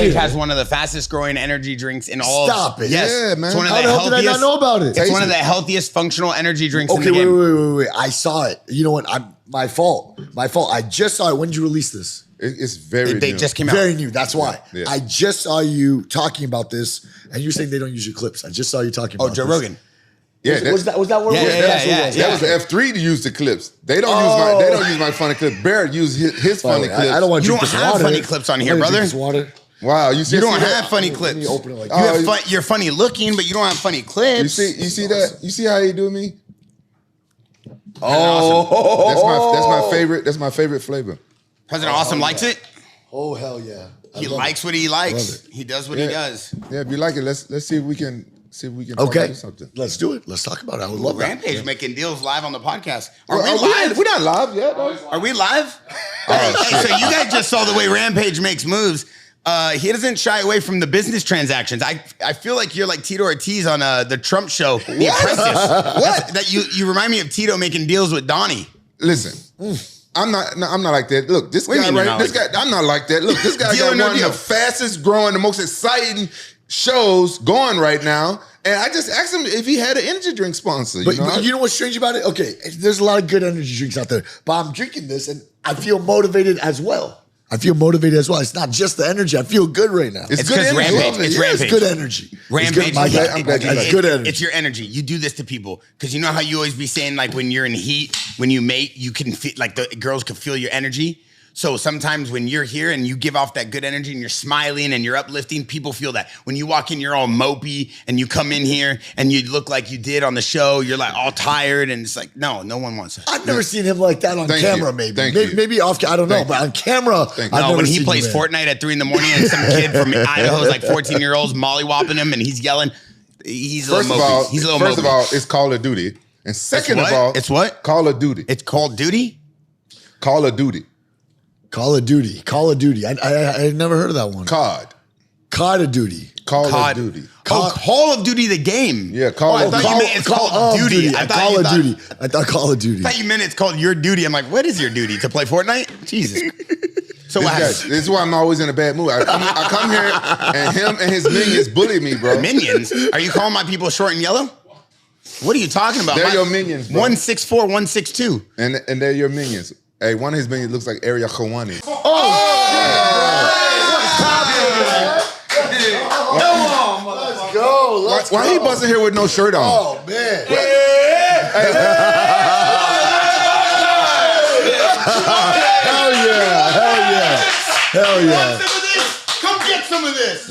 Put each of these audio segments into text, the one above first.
Rampage has one of the fastest growing energy drinks in all. Stop it. Yes. Yeah, man. It's one of How the hell did I not know about it? It's one of the healthiest functional energy drinks in the Okay, game. wait. I saw it. You know what? My fault. I just saw it. When did you release this? It's very They new. just came out. Very new. That's why. Yeah. I just saw you talking about this, and you're saying they don't use your clips. I just saw you talking about Joe this. Rogan. Yeah, Was that what it was? Yeah. That was the F3 to use the clips. They don't use my funny clip. Barrett used his funny clips. I don't want You to don't have funny clips on here, brother. Water. Wow, you You don't see have that? funny Let clips. me open it like You have you're funny looking, but you don't have funny clips. You see that? You see how he do me? Awesome. That's my favorite. That's my favorite flavor. President Awesome likes it. Oh hell yeah! He likes what he likes. He does what he does. Yeah, if you like it, let's see if we can talk Okay, about something. let's do it. Let's talk about it. I would love that. Rampage making deals live on the podcast. Are Are we live? We're not live yet. Though. Are we live? Hey, so you guys just saw the way Rampage makes moves. He doesn't shy away from the business transactions. I feel like you're like Tito Ortiz on the Trump show, The Apprentice. What? That you remind me of Tito making deals with Donnie. Listen, I'm not like that. Look, this What do guy you mean right. you're This not guy, I'm not like that. Look, this guy Deal got or no one of deal? the fastest growing, the most exciting shows going right now. And I just asked him if he had an energy drink sponsor. But you know what's strange about it? Okay, there's a lot of good energy drinks out there, but I'm drinking this and I feel motivated as well. It's not just the energy. I feel good right now. It's It's good because energy. Rampage. It's Yeah, Rampage. it's good energy. Rampage. I'm glad you like It's good energy. It's your energy. You do this to people because you know how you always be saying like when you're in heat, when you mate, you can feel like the girls can feel your energy. So sometimes when you're here and you give off that good energy and you're smiling and you're uplifting, people feel that. When you walk in, you're all mopey and you come in here and you look like you did on the show, you're like all tired and it's like, no one wants that. I've never seen him like that on Thank camera. you. Maybe, Thank maybe, you. maybe off. I don't know, Thank but on camera, Thank you. I've No, never when he seen plays him. Fortnite at 3 a.m. and some kid from Idaho is like 14 year olds mollywhopping him and he's yelling, he's a First little of all, mopey. He's a little first of mopey. all, it's Call of Duty, and second what? of all, It's what? Call of Duty. It's called duty? Call of Duty. Call of Duty. I never heard of that one. COD. Call of Duty. Call COD. of Duty. Call of Duty the game. Yeah, Call I of thought Duty. you meant it's Call of Duty. I thought Call you of thought- Duty. I thought Call of Duty. I thought you meant it's called your duty. I'm like, what is your duty? To play Fortnite? Jesus. So what This happened? is why I'm always in a bad mood. I come here and him and his minions bully me, bro. Minions? Are you calling my people short and yellow? What are you talking about? They're your minions, bro. 164, 162. And they're your minions. Hey, one of his minions looks like Area Khawani. Let's go. Let's Why he go. buzzing here with no shirt on? Oh, man. Hell yeah. Hell yeah. Hell yeah. Some of this? Come get some of this.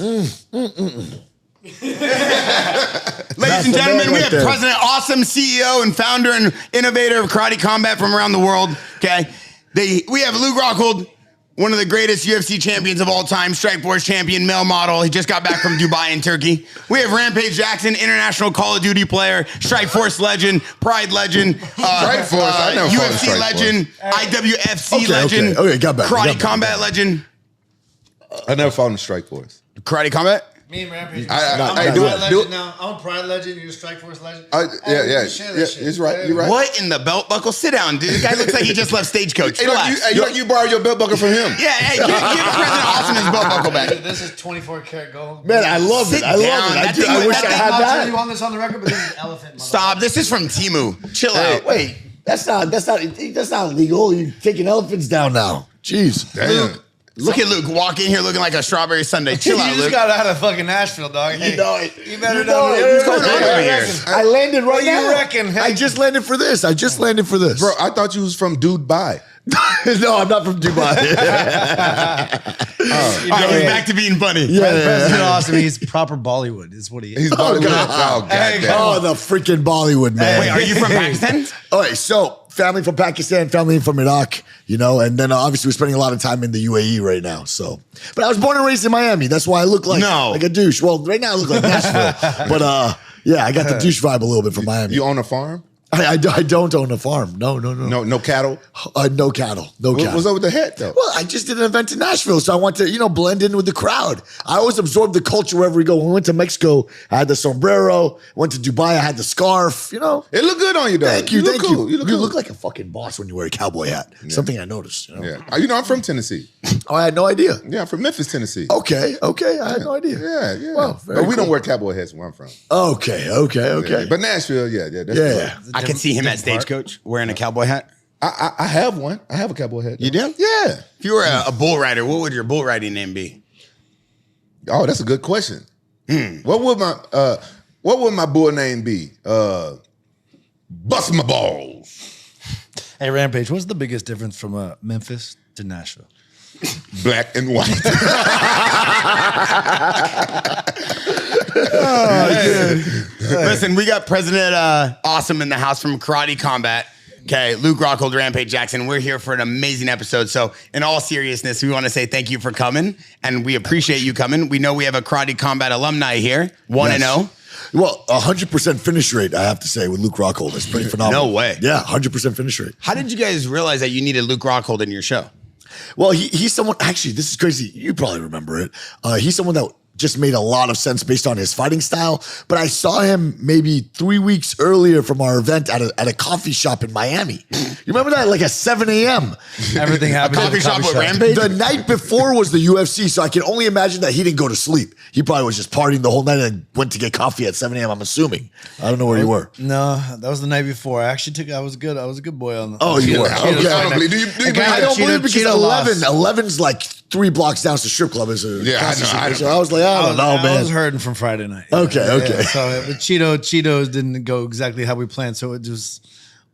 Ladies and the gentlemen, man we right have there. President Awesome, CEO and founder and innovator of karate combat from around the world. Okay, we have Luke Rockhold, one of the greatest UFC champions of all time, Strikeforce champion, male model. He just got back from Dubai and Turkey. We have Rampage JAXXON, international Call of Duty player, Strikeforce legend, Pride legend, Strikeforce, I never called him UFC Strikeforce. legend, IWFC Okay, legend, okay, got back, karate got back. combat legend, I never fought in Strikeforce. karate combat. Me and Rampage. I- I'm I- a do Pride it, legend do it. now. I'm a Pride legend. You're a Strikeforce legend. Yeah, share that shit. it's right. You're right. What in the belt buckle? Sit down, dude. This guy looks like he just left Stagecoach. Hey, look, Relax. you borrowed your belt buckle from him. Yeah, hey, give President Awesome his belt buckle back. This is 24 karat gold. Man, I love Sit it. I love down. it. That thing- I wish that I thing- had I'm not telling that. you want this on the record, but this is elephant. Stop. This is from Timu. Chill out. Wait, that's not legal. You're taking elephants down now. Jeez. Damn. Look at Luke walk in here looking like a strawberry sundae. Chill You out, just Luke. got out of fucking Nashville, dog. Hey, You know it. You better You know know it. it. What's going on over here? I landed right What do you now. reckon? Hey. I just landed for this. Bro, I thought you was from Dubai. No, I'm not from Dubai. All right, we're back to being funny. President Awesome. He's proper Bollywood. Is what he is. He's Bollywood. Oh, Hey, goddamn. Oh, the freaking Bollywood, man. Wait, are you from Pakistan? All right, so family from Pakistan, family from Iraq, and then obviously we're spending a lot of time in the UAE right now. So, but I was born and raised in Miami. That's why I look like a douche. Well, right now I look like Nashville, but yeah, I got the douche vibe a little bit from Miami. You own a farm? I don't own a farm. No. No cattle. No cattle. No cattle. What's up with the hat though? Well, I just did an event in Nashville, so I want to, blend in with the crowd. I always absorb the culture wherever we go. When we went to Mexico, I had the sombrero. Went to Dubai, I had the scarf. It looked good on you, though. Thank you, look cool. You look cool. look like a fucking boss when you wear a cowboy hat. Something I noticed. Yeah. I'm from Tennessee. Oh, I had no idea. Yeah, I'm from Memphis, Tennessee. Okay. I had no idea. Yeah. Well, but we don't wear cowboy hats where I'm from. Okay. Yeah. But Nashville, that's Yeah. I can see him at Stagecoach wearing a cowboy hat. I have one. I have a cowboy hat. You do? Yeah. If you were a bull rider, what would your bull riding name be? Oh, that's a good question. What would my bull name be? Bust my balls. Hey, Rampage, what's the biggest difference from Memphis to Nashville? Black and white. Listen, we got President Awesome in the house from Karate Combat. Okay, Luke Rockhold, Rampage Jackson. We're here for an amazing episode. So, in all seriousness, we want to say thank you for coming, and we appreciate you coming. We know we have a Karate Combat alumni here, 1-0. Well, 100% finish rate, I have to say, with Luke Rockhold. It's pretty phenomenal. No way. Yeah, 100% finish rate. How did you guys realize that you needed Luke Rockhold in your show? Well, he's someone, actually, this is crazy. You probably remember it. He's someone that just made a lot of sense based on his fighting style. But I saw him maybe 3 weeks earlier from our event at a coffee shop in Miami. You remember that? Like at 7 a.m. Everything happened at Coffee the shop with Rampage? The night before was the UFC, so I can only imagine that he didn't go to sleep. He probably was just partying the whole night and went to get coffee at 7 a.m., I'm assuming. I don't know where you were. No, that was the night before. I actually I was good. I was a good boy on the. Oh, you were. I don't believe. Do you believe I that? don't believe because Cheeto lost. 11's like 3 blocks down to the strip club. Yeah, I know. So I was like, I don't know, I man. was hurting from Friday night. Okay. So but Cheetos didn't go exactly how we planned. So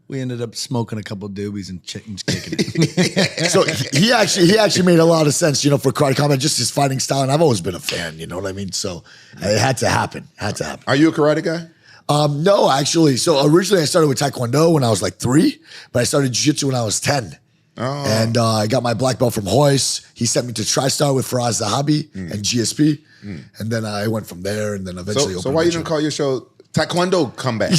we ended up smoking a couple of doobies and kicking it. So he actually made a lot of sense, for Karate Combat, just his fighting style. And I've always been a fan, you know what I mean? So it had to happen. Are you a karate guy? No, actually. So originally I started with Taekwondo when I was like 3, but I started Jiu-Jitsu when I was 10. Oh. And I got my black belt from Hoist. He sent me to TriStar with Faraz Zahabi and GSP. And then I went from there and then eventually So why you didn't call your show Taekwondo Comeback?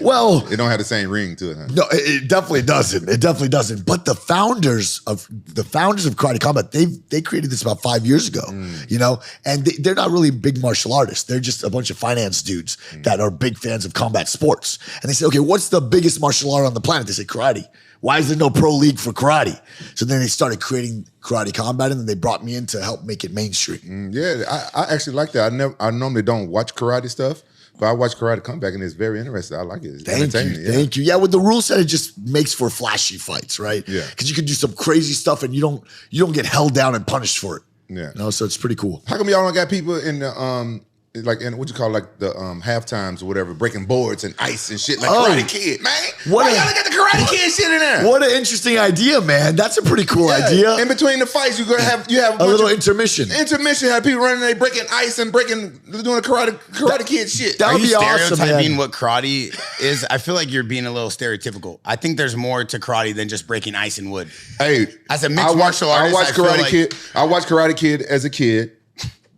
Well, It don't have the same ring to it, huh? no, it definitely doesn't. It definitely doesn't. But the founders of Karate Combat, they created this about 5 years ago, and they're not really big martial artists. They're just a bunch of finance dudes that are big fans of combat sports. And they say, okay, what's the biggest martial art on the planet? They say karate. Why is there no pro league for karate? So then they started creating Karate Combat, and then they brought me in to help make it mainstream. Yeah, I actually like that. I normally don't watch karate stuff, but I watch Karate Comeback, and it's very interesting. I like it. It's entertaining. Thank you. Yeah, with the rule set, it just makes for flashy fights, right? Yeah. Because you can do some crazy stuff, and you don't get held down and punished for it. Yeah. So it's pretty cool. How come y'all don't got people in the like in what you call like the half times or whatever, breaking boards and ice and shit like Karate Kid, man? Why y'all got the Karate Kid shit in there? What an interesting idea, man. That's a pretty cool idea. In between the fights, you have a little intermission. Intermission, have people running, they breaking ice and doing a Karate Kid shit. That Are would you be awesome, stereotyping man. what karate is? I feel like you're being a little stereotypical. I think there's more to karate than just breaking ice and wood. Hey, As a mixed martial artist, I watched I feel Karate like- Kid. I watched Karate Kid as a kid,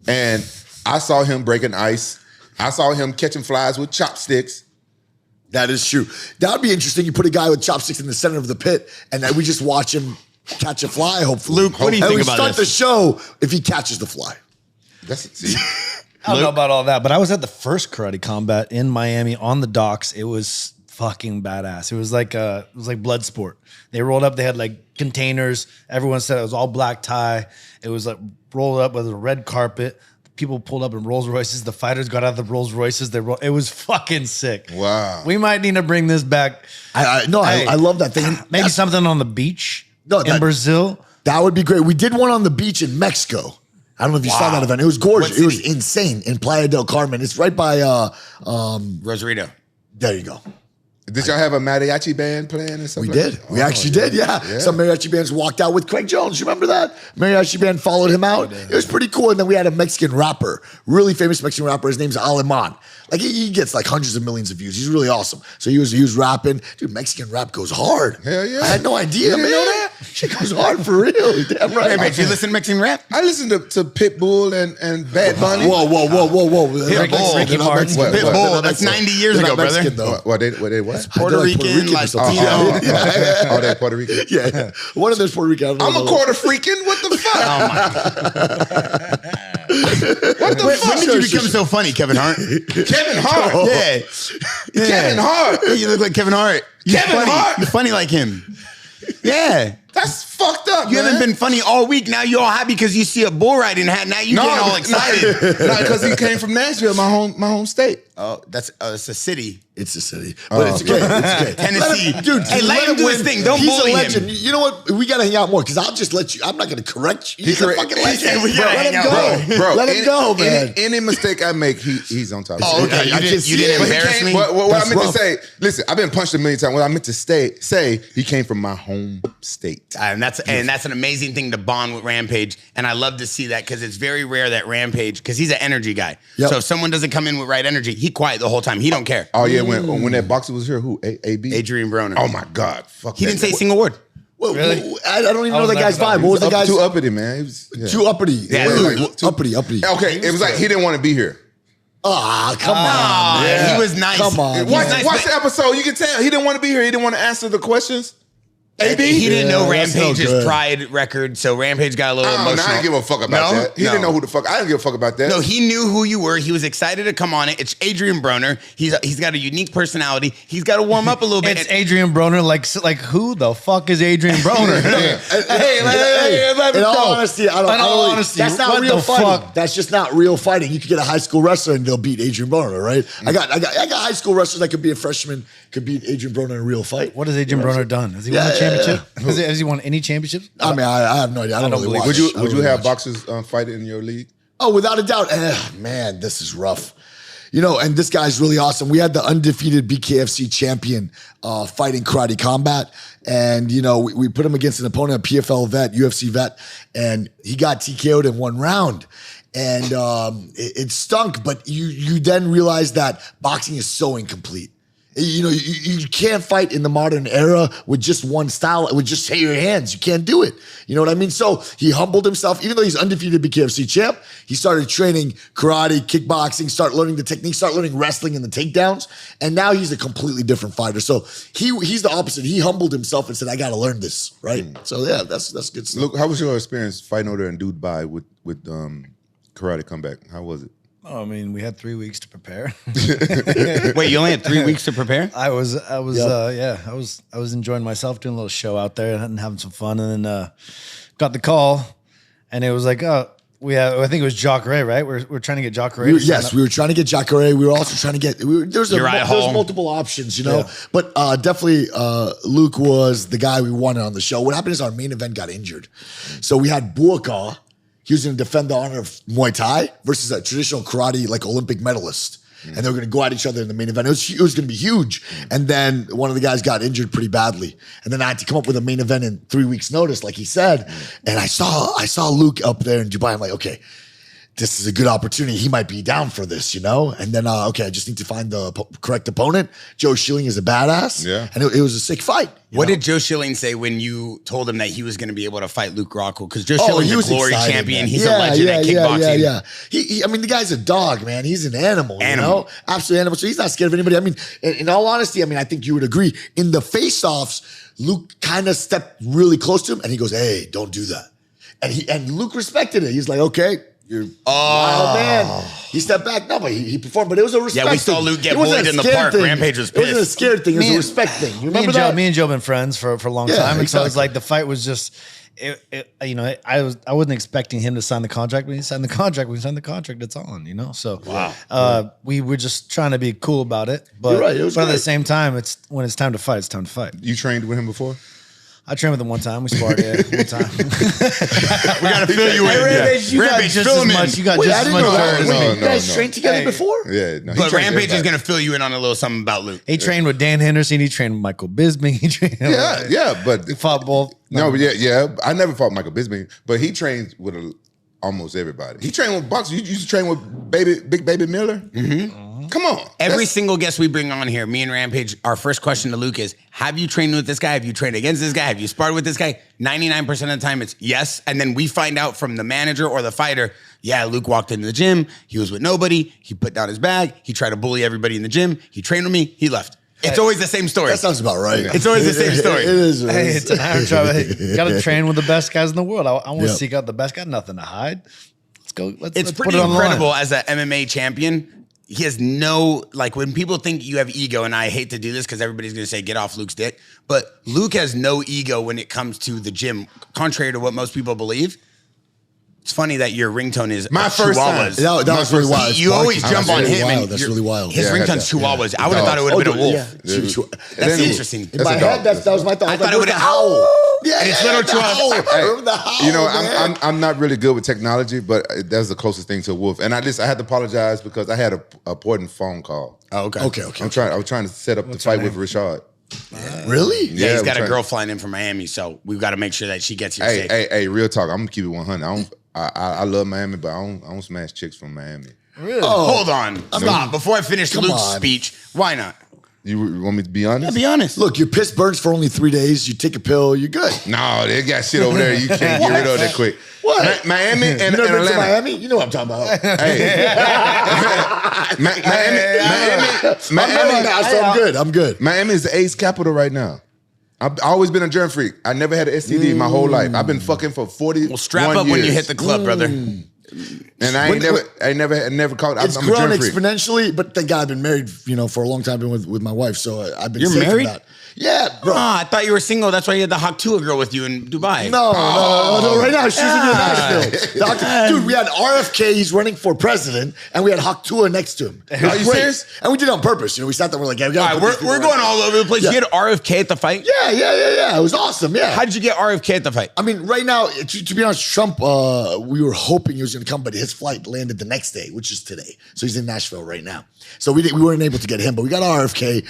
and I saw him breaking ice. I saw him catching flies with chopsticks. That is true. That would be interesting. You put a guy with chopsticks in the center of the pit, and then we just watch him catch a fly, hopefully. Luke, what do you and think we about start this? the show if he catches the fly. See, I don't know about all that, but I was at the first Karate Combat in Miami on the docks. It was fucking badass. It was like blood sport. They rolled up. They had like containers. Everyone said it was all black tie. It was like rolled up with a red carpet. People pulled up in Rolls Royces. The fighters got out of the Rolls Royces. It was fucking sick. Wow. We might need to bring this back. I love that thing. Maybe something on the beach in Brazil. That would be great. We did one on the beach in Mexico. I don't know if you saw that event. It was gorgeous. It was insane in Playa del Carmen. It's right by Rosarito. there you go. did y'all have a mariachi band playing or something? We did. We actually did, yeah. Some mariachi bands walked out with Craig Jones. You remember that? Mariachi band followed him out. It was pretty cool. And then we had a Mexican rapper, really famous Mexican rapper. His name's Aleman. Like he gets like hundreds of millions of views. He's really awesome. So he was rapping. Dude, Mexican rap goes hard. Hell yeah. I had no idea, You man. didn't know that? She goes hard for real. Damn right. Rampage, you listen to Mexican rap? I listen to Pitbull and Bad Bunny. Whoa. Pitbull. They're not Mexican. What? Pitbull, that's 90 years They're ago, not Mexican, brother. though. What they what? Puerto They're like Rican, or something. Latino. Oh, they Puerto Rican. Yeah. One of them's Puerto Rican. I don't I'm know. a quarter freaking. What the fuck? Oh my. What the fuck? When did you become so funny, Kevin Hart? Kevin Hart. Yeah. Kevin Hart. Yeah, you look like Kevin Hart. You're Kevin funny. Hart? You're funny like him. Yeah. That's fucked up. You man. haven't been funny all week. Now you're all happy because you see a bull riding hat. Now you getting all excited. No, because he came from Nashville, my home state. Oh, it's a city. It's a city. But it's okay. It's okay. Tennessee. Dude, Hey, let him do his thing. Don't He's bully a legend. him. You know what? We got to hang out more because I'll just let you. I'm not going to correct you. He's a fucking legend. We gotta Let hang him out, go. Bro, Let him go, man. Any mistake I make, he's on top of Oh, it. okay. You didn't But he embarrass came- me? What That's I meant rough. to say, listen, I've been punched a million times. What I meant to say, he came from my home state. And that's an amazing thing to bond with Rampage. And I love to see that because it's very rare that Rampage, because he's an energy guy. Yep. So if someone doesn't come in with right energy, he quiet the whole time. He don't care. Oh yeah, when that boxer was here, who? AB? Adrian Broner. Oh my God, fuck. He that didn't say a guy. single word. Well, Really? I don't even know was that guy's laughing vibe. What was the guy's? Too uppity, man. He was, yeah. Too uppity. Yeah, Uppity. Okay, it was like he didn't want to be here. Ah, come on. Ah, man. he was nice. Come on. He was Watch, nice, watch but the episode. You can tell he didn't want to be here. He didn't want to answer the questions. AB? He didn't know Yeah, that's no Rampage's good. pride record, so Rampage got a little Oh, no, emotional. I didn't give a fuck about No? that. He No. didn't know who the fuck. I didn't give a fuck about that. No, he knew who you were. He was excited to come on it. It's Adrian Broner. He's got a unique personality. He's got to warm up a little bit. It's Adrian Broner. Like who the fuck is Adrian Broner? Hey, let me In all know. honesty, I don't. In I don't all really- honesty, that's not what real the fighting. fuck? That's just not real fighting. You could get a high school wrestler and they'll beat Adrian Broner, right? I got high school wrestlers that could be a freshman, could beat Adrian Broner in a real fight. What has Adrian Broner done? Has he won a championship? Has he won any championships? I mean, I have no idea. I don't really watch. would you I don't really have watch. boxers fight in your league? Oh, without a doubt. Man, this is rough. You know, and this guy's really awesome. We had the undefeated BKFC champion fighting Karate Combat. And, you know, we put him against an opponent, a PFL vet, UFC vet, and he got TKO'd in one round. And it stunk, but you then realize that boxing is so incomplete. You know, you can't fight in the modern era with just one style, with just your hands. You can't do it. You know what I mean? So he humbled himself. Even though he's undefeated BKFC champ, he started training karate, kickboxing, start learning the technique, start learning wrestling and the takedowns. And now he's a completely different fighter. So he's the opposite. He humbled himself and said, I got to learn this, right? So yeah, that's good stuff. Look, how was your experience fighting over there in Dubai with Karate Comeback? How was it? Oh, I mean, we had 3 weeks to prepare. Wait, you only had 3 weeks to prepare? I was enjoying myself, doing a little show out there and having some fun, and then got the call, and it was like, I think it was Jacare, right? We're trying to get Jacare. We were trying to get Jacare. We were also trying to get. There's multiple options, you know. Yeah. But definitely, Luke was the guy we wanted on the show. What happened is our main event got injured, so we had Buaka. He was going to defend the honor of Muay Thai versus a traditional karate, like Olympic medalist. And they were going to go at each other in the main event. It was going to be huge. And then one of the guys got injured pretty badly. And then I had to come up with a main event in 3 weeks' notice, like he said. And I saw Luke up there in Dubai. I'm like, okay, this is a good opportunity. He might be down for this, you know? And then, I just need to find the correct opponent. Joe Schilling is a badass. Yeah. And it was a sick fight. What did Joe Schilling say when you told him that he was going to be able to fight Luke Rockhold? Because Joe Oh, Schilling's he a was glory excited, champion. man. He's a legend at kickboxing. Yeah. He, I mean, the guy's a dog, man. He's an animal, you know? Absolute animal. So he's not scared of anybody. I mean, in all honesty, I mean, I think you would agree. In the face-offs, Luke kind of stepped really close to him, and he goes, hey, don't do that. And Luke respected it. He's like, okay. You're wild man. He stepped back. No, but he performed. But it was a respect Yeah, we saw thing. Luke get It wasn't bullied a in the scared park. thing. Rampage was It wasn't a pissed. scared thing. It was a respect thing. You remember that? Me and Joe have been friends for a long Yeah, time, and so it's exactly. like the fight was just, I wasn't expecting him to sign the contract. When he signed the contract, it's on, you know. So we were just trying to be cool about it, but, You're right, it was but at the great. same time, when it's time to fight, it's time to fight. You trained with him before? I trained with him one time. We sparred, one time. We got to fill you in. Rampage, you got Rampage, just fill as him in. much. You got Wait, just I as didn't much know that. dirt as Wait, me. you guys trained together before? Yeah. No, he But trained Rampage is everybody. going to fill you in on a little something about Luke. He trained with Dan Henderson. He trained with Michael Bisping. He trained. but He fought both. no, but yeah. I never fought Michael Bisping, but he trained with almost everybody. He trained with boxers. You used to train with Big Baby Miller. Mm-hmm. Come on. Every single guest we bring on here, me and Rampage, our first question to Luke is, have you trained with this guy? Have you trained against this guy? Have you sparred with this guy? 99% of the time it's yes. And then we find out from the manager or the fighter, yeah, Luke walked into the gym. He was with nobody. He put down his bag. He tried to bully everybody in the gym. He trained with me. He left. It's always the same story. That sounds about right. It's always the same story. It is. Hey, it's an iron job. Hey, you got to train with the best guys in the world. I want to seek out the best guy. Nothing to hide. Let's go. Let's It's put pretty it on the line. incredible as an MMA champion. He has no, like, when people think you have ego, and I hate to do this because everybody's going to say, get off Luke's dick, but Luke has no ego when it comes to the gym, contrary to what most people believe. It's funny that your ringtone is My first time. No, that was really wild. You always jump on him. Wild. And That's really wild. His Yeah, I had ringtone's that. Chihuahuas. I would have thought it would have been a wolf. Yeah. That's then- interesting. In my head, that was my thought. I thought it would've would've howl. Yeah, And it's yeah, little the Chihuahua. howl. Remember the howl, You know, man. I'm not really good with technology, but that's the closest thing to a wolf. And I had to apologize because I had a important phone call. Oh, okay. Okay. I was trying to set up the fight with Rashad. Really? Yeah, he's got we're a trying- girl flying in from Miami, so we've got to make sure that she gets here safe. Hey, real talk. I'm gonna keep it 100. I love Miami, but I don't smash chicks from Miami. Really? Hold on. Stop. Before I finish come Luke's on. speech, why not? You want me to be honest? Be honest. Look, your piss burns for only 3 days. You take a pill, you're good. No, they got shit over there. You can't get rid of that quick. What? Miami and You never been to Atlanta. Miami? You know what I'm talking about. Hey. Miami now, so I'm good. Miami is the AIDS capital right now. I've always been a germ freak. I never had an STD my whole life. I've been fucking for 40. Well, strap up when you hit the club, brother. And I never caught. It's I'm a grown germ freak. exponentially, but thank God I've been married, for a long time, been with my wife, so I've been You're safe from married? that. Yeah, bro. Ah, I thought you were single. That's why you had the Haktua girl with you in Dubai. No, right now she's in Nashville. Dude, we had RFK, he's running for president, and we had Haktua next to him. It was Are you great. serious? And we did it on purpose. You know, we sat there, we're like, yeah, we All gotta right, put these people we're going right. all over the place. Yeah. You had RFK at the fight? Yeah. It was awesome. Yeah. How did you get RFK at the fight? I mean, right now, to be honest, Trump, we were hoping he was going to come, but his flight landed the next day, which is today. So he's in Nashville right now. So we weren't able to get him, but we got RFK.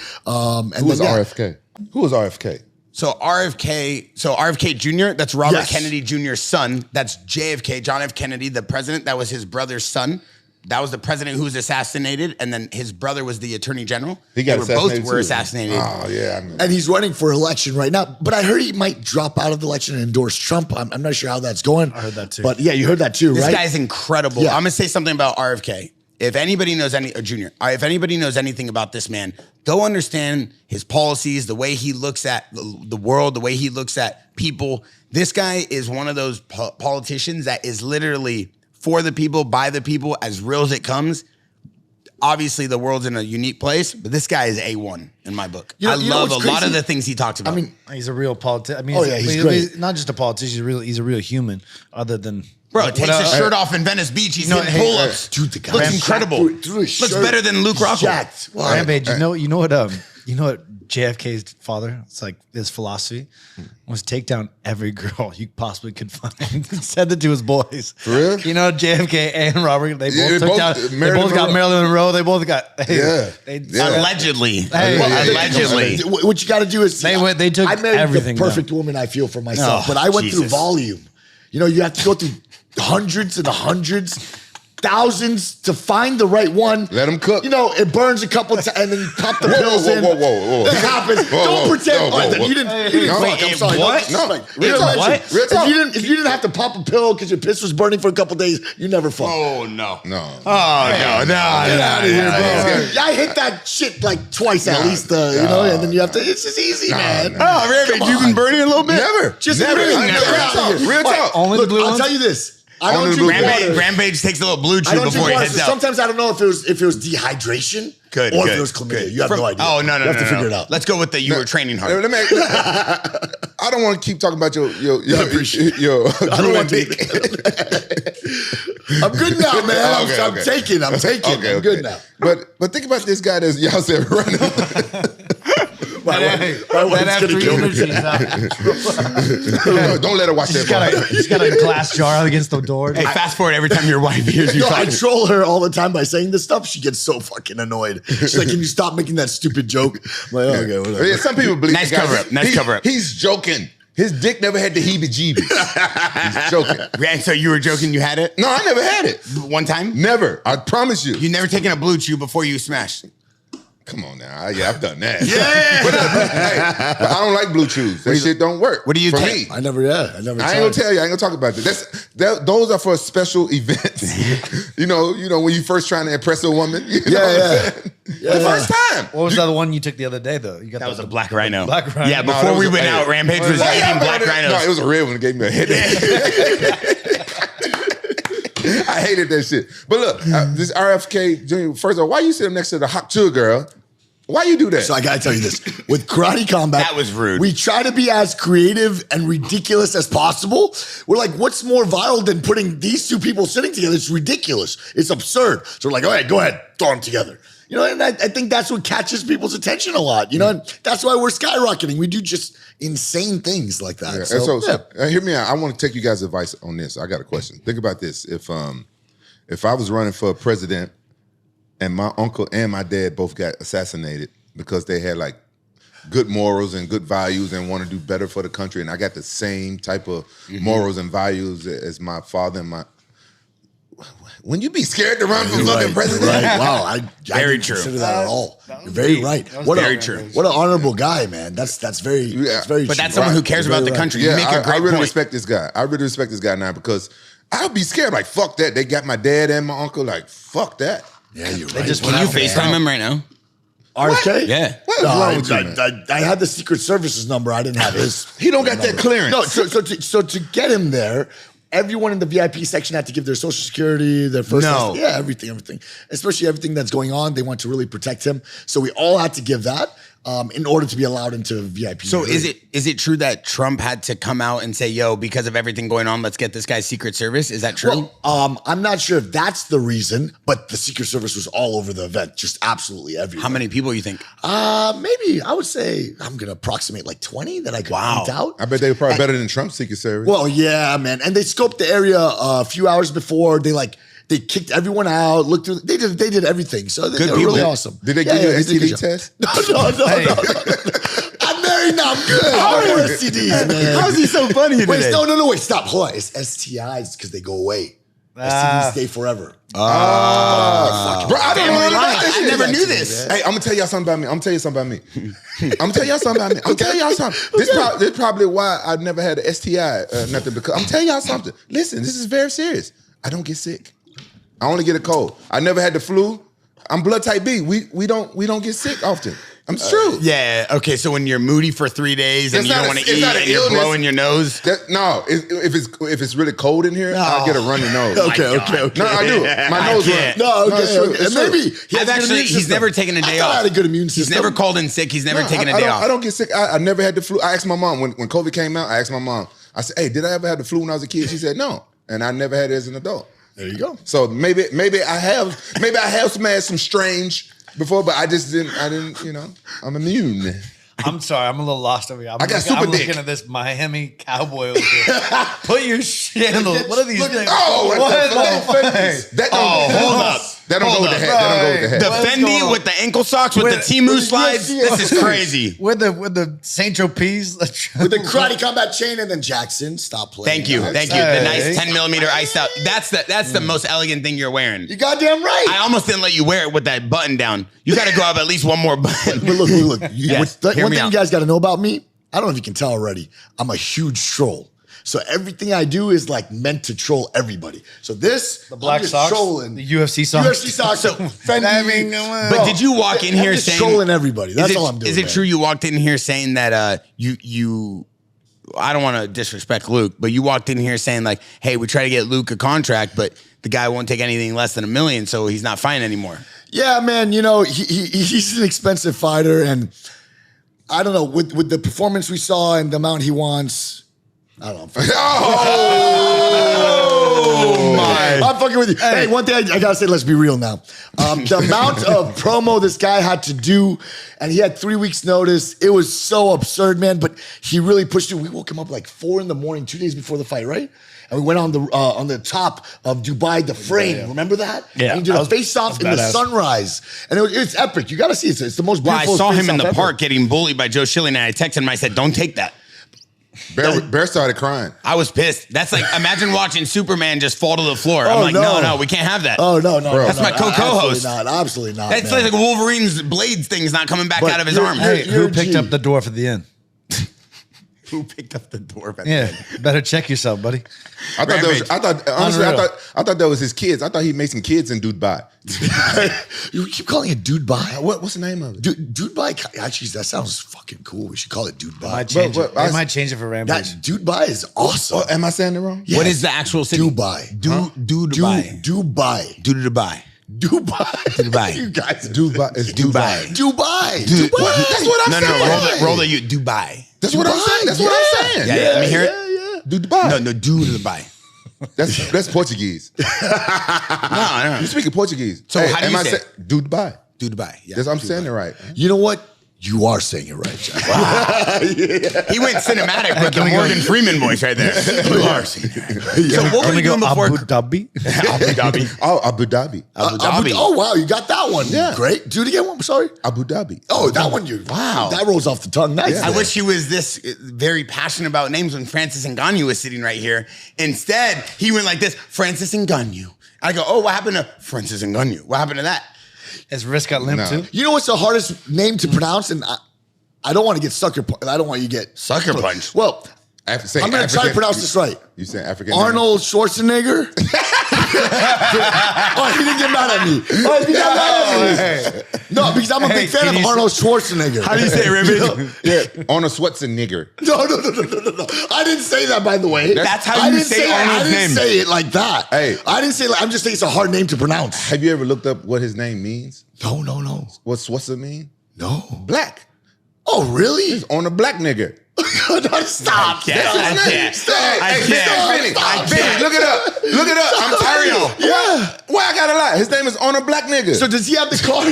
Who was RFK? Who was RFK? So RFK Jr., that's Robert Yes. Kennedy Jr.'s son. That's JFK, John F. Kennedy, the president. That was his brother's son. That was the president who was assassinated, and then his brother was the attorney general. He got They assassinated both were too. assassinated. Oh yeah, I remember. And he's running for election right now. But I heard he might drop out of the election and endorse Trump. I'm not sure how that's going. I heard that too. But yeah, you heard that too, This right? guy's incredible. Yeah. I'm gonna say something about RFK. If anybody knows if anybody knows anything about this man, go understand his policies, the way he looks at the world, the way he looks at people. This guy is one of those politicians that is literally for the people, by the people, as real as it comes. Obviously, the world's in a unique place, but this guy is A1 in my book. You know I love a what's lot of crazy? the things he talks about. I mean, He's a real politician. I mean, Oh, yeah, he's great. Not just a politician. He's a real human. Other than bro, takes his shirt off in Venice Beach. He's hitting pull-ups. dude, the guy looks incredible. through his Looks shirt. better than Luke Rockhold. Jacked. Rampage. You know what JFK's father, it's like his philosophy was take down every girl you possibly could find. Send it to his boys. For real? You know, JFK and Robert, they Yeah, both they took both- down. They Marilyn both got Monroe. Marilyn Monroe. They both got. Yeah. Allegedly. Hey, Allegedly. What you got to do is They took I married everything the perfect woman I feel for myself, Oh, but I went through Jesus. volume. You know, you have to go through hundreds and hundreds, thousands to find the right one. Let 'em cook. You know, it burns a couple times, and then you pop the pills in. whoa. It happens. Whoa, Don't whoa, pretend. whoa, Oh, then whoa. you didn't No, fuck. I'm wait, sorry. what? No, No. real What? talk. Real talk. If you didn't have to pop a pill because your piss was burning for a couple days, you never fucked. Oh, no. No. Oh, no. Get out of here, bro. I hit that shit like twice at least, you know, and then you have to. It's just easy, man. Oh, Rampage, Come you've been on. burning a little bit? Never. Just Never. really, I get never. out of here. Real Like, talk. Only look, the blue I'll ones? tell you this. I Only don't the drink blue water. Rampage takes a little blue I chew don't before drink he water. heads So out. sometimes I don't know if it was dehydration Good, or good, if it was chlamydia. good. You have no idea. Oh, no. You have to figure it out. Let's go with the you were training hard. Let me. I don't want to keep talking about your I appreciate your. I don't want to. I'm good now, man. Okay, I'm okay. taking. I'm good now. But think about this guy that's y'all said running. My wife's gonna kill me. Don't let her watch that. He's got a glass jar against the door. Hey, fast forward every time your wife hears you No, I talking. troll her all the time by saying this stuff. She gets so fucking annoyed. She's like, "Can you stop making that stupid joke?" I'm like, okay, whatever. Yeah, some people believe. Nice the guy- cover up, nice cover up. He's joking. His dick never had the heebie-jeebies. He's joking. And so you were joking you had it? No, I never had it. One time? Never. I promise you. You never taken a blue chew before you smashed? Come on now. Yeah, I've done that. Yeah. But I don't like blue chews. That shit don't work. What do you for take? me? I never I ain't gonna tell you. I ain't gonna talk about that. Those are for special events. you know when you first trying to impress a woman. You know what I'm saying? The first time. What was the other one you took the other day though? You got That was a black rhino. Black rhino. Yeah, No, before that we was went out, Rampage was eating black rhinos. No, it was a red one that gave me a headache. I hated that shit. But look, this RFK Jr., first of all, why you sit next to the hot tour girl? Why you do that? So I gotta tell you this. With Karate Combat, That was rude. We try to be as creative and ridiculous as possible. We're like, what's more viral than putting these two people sitting together? It's ridiculous. It's absurd. So we're like, all right, go ahead, throw them together. You know, and I think that's what catches people's attention a lot. You know, and that's why we're skyrocketing. We do just insane things like that. Yeah, So, hear me out. I want to take you guys' advice on this. I got a question. Think about this. If I was running for president and my uncle and my dad both got assassinated because they had like good morals and good values and want to do better for the country, and I got the same type of morals and values as my father and my... Wouldn't you be scared to run for You're fucking right, president? you're right. Wow, I Very didn't true. consider that at all. You're very right. What very a, true. What an honorable guy, man. That's very, that's very But true. that's someone who cares You're about very the right. country. Yeah, You make a great I really point. respect this guy. I really respect this guy now because I'd be scared. Like, fuck that. They got my dad and my uncle. Like, fuck that. Yeah, you're right. just Can you FaceTime him right now? RFK? Yeah. What is No, wrong with you, man? I had the Secret Service's number. I didn't have his. He don't got that clearance. No, so to get him there, everyone in the VIP section had to give their social security, their first. No. Yeah, everything. Especially everything that's going on. They want to really protect him. So we all had to give that in order to be allowed into VIP. So is it true that Trump had to come out and say, yo, because of everything going on, let's get this guy's Secret Service? Is that true? Well, I'm not sure if that's the reason, but the Secret Service was all over the event, just absolutely everywhere. How many people you think? Maybe I would say I'm gonna approximate like 20 that I could count out. I bet they were probably better than Trump's Secret Service. Well, yeah, man. And they scoped the area a few hours before. They kicked everyone out. Looked through. They did everything. So they were really awesome. Did they give you an they did a good STD job. test? No. I'm married now. I'm good. No STDs, man. How is he so funny today? Wait, no. Wait, stop. Hold on. It's STIs because they go away. STDs stay forever. Bro, I don't know Family about line. that I shit. never knew this. Hey, I'm gonna tell y'all something about me. I'm gonna tell you something about me. This probably why I never had an STI or nothing, because I'm telling y'all something. Listen, this is very serious. I don't get sick. I only get a cold. I never had the flu. I'm blood type B. We don't get sick often. I'm true. Yeah. Okay. So when you're moody for 3 days and That's you don't not want a- to it's eat not an and you're illness. blowing your nose. If it's really cold in here, I get a runny nose. Okay. No, I do. My nose can't. runs. No, okay. it's true. Okay. It's And true. maybe he has a good immune He's system. never taken a day I thought off. I had a good immune He's system. never called in sick. He's never taken a day off. I don't get sick. I never had the flu. I asked my mom when COVID came out. I asked my mom. I said, "Hey, did I ever have the flu when I was a kid?" She said, "No," and I never had it as an adult. There you go. So maybe I have had some strange before, but I didn't. I'm immune. I'm sorry, I'm a little lost over here. I got super I'm dick. looking at this Miami cowboy over here. Put your shit in the. What are these things? Oh, What that the fuck? Hold up. That don't go with the hat. That don't go with the hat. The What's going Fendi on? with the ankle socks with the Temu slides. This is crazy. With the Saint Tropez. With the Karate Combat chain and then Jackson, stop playing. Thank you. guys. Thank you. The nice 10 millimeter iced out. That's the most elegant thing you're wearing. You goddamn right. I almost didn't let you wear it with that button down. You got to go up at least one more button. But look. Yes, One hear thing me you out. guys got to know about me, I don't know if you can tell already, I'm a huge troll. So everything I do is like meant to troll everybody. So this, The black I'm just socks, trolling. the UFC socks. UFC socks. So Fendi. I mean, come on. But did you walk in I'm here just saying trolling everybody? That's is it, all I'm doing. Is it man. true you walked in here saying that you I don't want to disrespect Luke, but you walked in here saying like, hey, we try to get Luke a contract, but the guy won't take anything less than $1 million, so he's not fighting anymore. Yeah, man. He's an expensive fighter, and I don't know with the performance we saw and the amount he wants. I don't know. Oh my! I'm fucking with you. Hey, one thing I gotta say, let's be real now. The amount of promo this guy had to do, and he had 3 weeks notice, it was so absurd, man. But he really pushed it. We woke him up like 4 a.m, 2 days before the fight, right? And we went on the top of Dubai, the frame. Remember that? Yeah. And he did a face-off in the badass. sunrise. And it's epic. You gotta see it. It's the most Well, I beautiful saw him in face-off the ever. park getting bullied by Joe Schilling, and I texted him and I said, don't take that. Bear started crying. I was pissed. That's like, imagine watching Superman just fall to the floor. I'm like, no, we can't have that. Oh, no. That's my co-host. Absolutely not. That's man. like Wolverine's blade thing's not coming back But out of his you're- arm. you're- Hey, who picked up the door for the inn? Who picked up the door? Yeah, better check yourself, buddy. I thought Rampage. honestly, Unreal. I thought that was his kids. I thought he made some kids in Dubai. You keep calling it Dude Bye. What's the name of it? Dude Bye, actually, that sounds fucking cool. We should call it Dude Bye. Might change But it. I- They might change it for Rampage. That Dude Bye is awesome. Oh, am I saying it wrong? Yes. What is the actual city? Dubai. Dubai. Dubai. Dubai. Dubai. Dubai. You guys. Dubai. It's Dubai. Dubai. Dubai. Dubai. That's what I'm No, saying. roll the you. Dubai. That's what I'm saying. That's what I'm saying. Yeah, let me hear it. Do Dubai. No, Dubai. That's Portuguese. No. You speaking Portuguese. So how do you say it? Do Dubai. Dubai. Yeah. Yes, I'm saying it right. You know what? You are saying it right, Jack. He went cinematic with the Morgan Freeman voice right there. You are saying it right. So what were you doing before? Abu Dhabi? Abu Dhabi. Oh, Abu Dhabi. Abu Dhabi. Oh, wow. You got that one. Yeah. Great. Do it again. I'm sorry. Abu Dhabi. Oh, that one. Wow. That rolls off the tongue. Nice. I wish he was this very passionate about names when Francis Ngannou was sitting right here. Instead, he went like this, Francis Ngannou. I go, oh, what happened to Francis Ngannou? What happened to that? His wrist got limp No. too. You know what's the hardest name to pronounce? And I don't want to get I don't want you to get Sucker punch. Well, Say I'm going to try to African- pronounce this right. You saying African? Arnold Schwarzenegger. Oh, he didn't get mad at me. Oh, he got mad at me. No, because I'm a big fan can of you Arnold Schwarzenegger. How do you say it, Rampage? Yeah, Arnold Schwarzenegger. No. I didn't say that, by the way. That's how I you didn't say I Arnold's didn't name. say it like that. Hey. I didn't say it I'm just saying it's a hard name to pronounce. Have you ever looked up what his name means? No. What's it mean? No. Black. Oh, really? On a black nigga. No, stop. Yeah, I can't. Hey, Vinny, look it up. I'm tired of you. Yeah. Why I gotta lie? His name is On a Black Nigga. So does he have the car?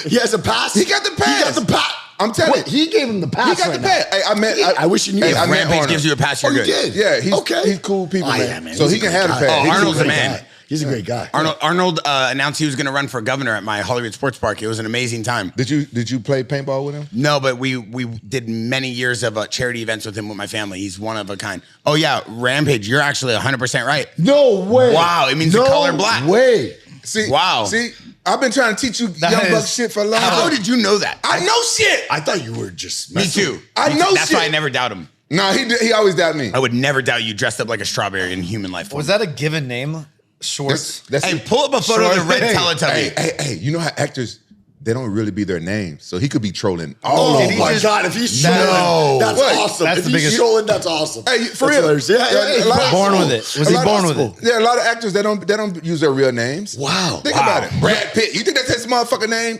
He has a pass? He got the pass. He got the pass. I'm telling you. He gave him the pass. He got right the now. pass. Hey, I wish you knew. Hey, If I met Rampage Arnold. gives you a pass, Oh, you're you good. did? Yeah, he's okay. he's cool people, Oh, man. yeah, man. So He's he a can great have the guy. pass. Oh, He's a Arnold's a great man. guy. He's a great guy. Arnold announced he was going to run for governor at my Hollywood Sports Park. It was an amazing time. Did you play paintball with him? No, but we did many years of charity events with him with my family. He's one of a kind. Oh yeah, Rampage, you're actually 100% right. No way. Wow, it means the color black. No way. See, Wow. See, I've been trying to teach you That young is- buck shit for a long How time. did you know that? I know shit. I thought you were just Me messing. too. I know That's why I shit. never doubt him. No, he always doubt me. I would never doubt you dressed up like a strawberry in human life form. Was that a given name? Schwartz. That's Hey, pull up a photo of the red Hey, Teletubby. Hey, you know how actors, they don't really be their names. So he could be trolling. Oh, Did he my just- God. If he's No. trolling, that's What? awesome. That's if the he's biggest- trolling, that's awesome. Hey, for That's real. hilarious. Yeah. A lot of- Born with it. Was a he lot born of- with it? Yeah, a lot of actors, they don't use their real names. Wow. Think Wow. about it. Brad Pitt. You think that's his motherfucking name?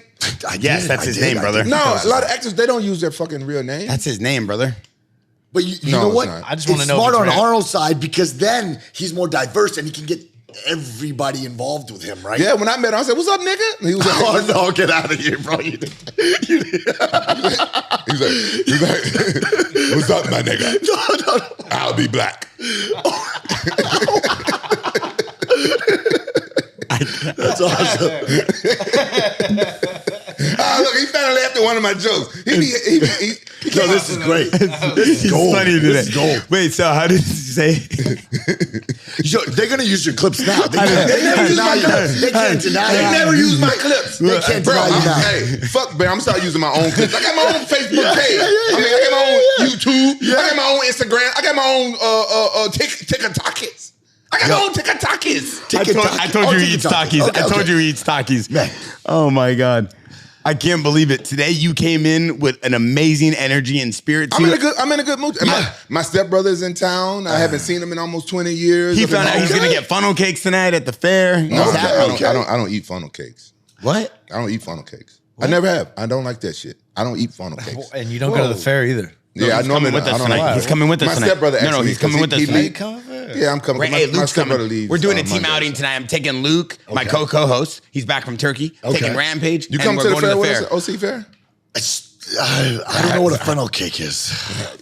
Yes, that's his name, brother. No, a lot of actors, they don't use their fucking real name. That's his name, brother. But you No, know it's what? not. I just wanna It's know if smart it's on rap. Arnold's side because then he's more diverse and he can get everybody involved with him, right? Yeah, when I met him, I said, "What's up, nigga?" And he was like, Oh, no. Get out of here, bro. he's like, "What's up, my nigga? No. I'll be black." That's awesome. Ah, look, he finally laughed at one of my jokes. No, this is great. This is gold. This is gold. Wait, so how did you say? They're going to use your clips now. They They can't deny They you. never use my clips. They can't Bro, deny you now. hey, fuck, man. I'm starting using my own clips. I got my own Facebook page. I got my own YouTube. I got my own Instagram. I got my own TikTokies. I got my own TikTokies. I told you he eats Takis. I told you he eats Takis. Man. Oh my God. I can't believe it. Today you came in with an amazing energy and spirit. I'm in a good mood. And my stepbrother's in town. I haven't seen him in almost 20 years. He I've been found out he's home. gonna get funnel cakes tonight at the fair. No, What's happening? I don't eat funnel cakes. What? I don't eat funnel cakes. I never have. I don't like that shit. I don't eat funnel cakes. And you don't go to the fair either. Yeah, I he's normally coming with us I don't tonight. like He's it. coming with us my tonight. stepbrother No, asked me he's coming with us he tonight. leave- Yeah, I'm coming. Hey, my Luke's stepbrother coming. leaves. We're doing a team Monday. outing tonight. I'm taking Luke, my co-host. He's back from Turkey. Okay. Taking Rampage. You and come we're to the going fair to with the fair. us? OC fair? I don't know what a funnel cake is.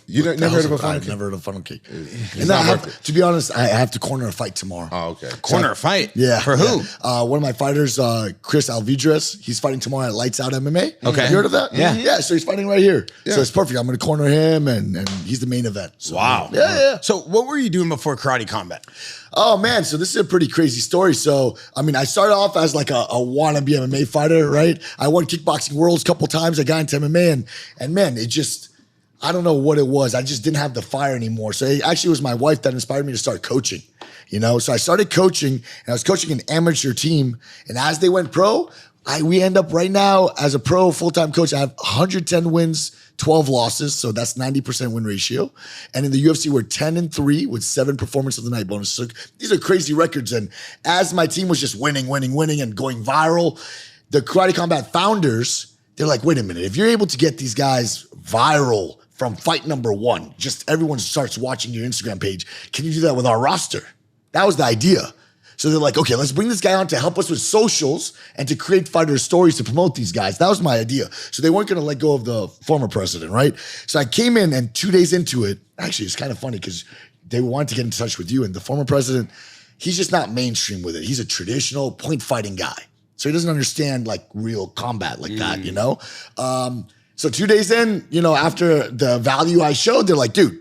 You never heard of a funnel I've cake? never heard of a funnel cake. It's And not worth it. to be honest, I have to corner a fight tomorrow. Oh, okay. Corner fight. Yeah. For who? Yeah. One of my fighters, Chris Alvidrez, he's fighting tomorrow at Lights Out MMA. Okay. You heard of that? Yeah. Yeah, so he's fighting right here. Yeah. So it's perfect. I'm going to corner him, and he's the main event. So, Wow. Yeah. So what were you doing before Karate Combat? Oh, man. So this is a pretty crazy story. So, I mean, I started off as like a wannabe MMA fighter, right? I won kickboxing worlds a couple times. I got into MMA, and man, it just, I don't know what it was. I just didn't have the fire anymore. So it actually was my wife that inspired me to start coaching, you know? So I started coaching, and I was coaching an amateur team. And as they went pro, we end up right now as a pro full-time coach, I have 110 wins, 12 losses. So that's 90% win ratio. And in the UFC, we're 10-3 with 7 performance of the night bonuses. So these are crazy records. And as my team was just winning and going viral, the Karate Combat founders, they're like, wait a minute, if you're able to get these guys viral from fight number 1, just everyone starts watching your Instagram page, can you do that with our roster? That was the idea. So they're like, okay, let's bring this guy on to help us with socials and to create fighter stories to promote these guys. That was my idea. So they weren't going to let go of the former president, right? So I came in, and 2 days into it, actually, it's kind of funny because they wanted to get in touch with you, and the former president, he's just not mainstream with it. He's a traditional point fighting guy. So he doesn't understand like real combat like that, you know? So 2 days in, you know, after the value I showed, they're like, dude,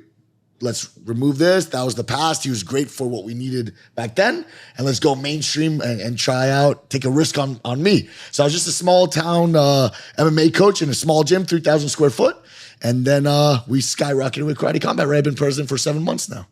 let's remove this. That was the past. He was great for what we needed back then. And let's go mainstream and try out, take a risk on me. So I was just a small town MMA coach in a small gym, 3,000 square foot. And then we skyrocketed with Karate Combat, where I've been president for 7 months now.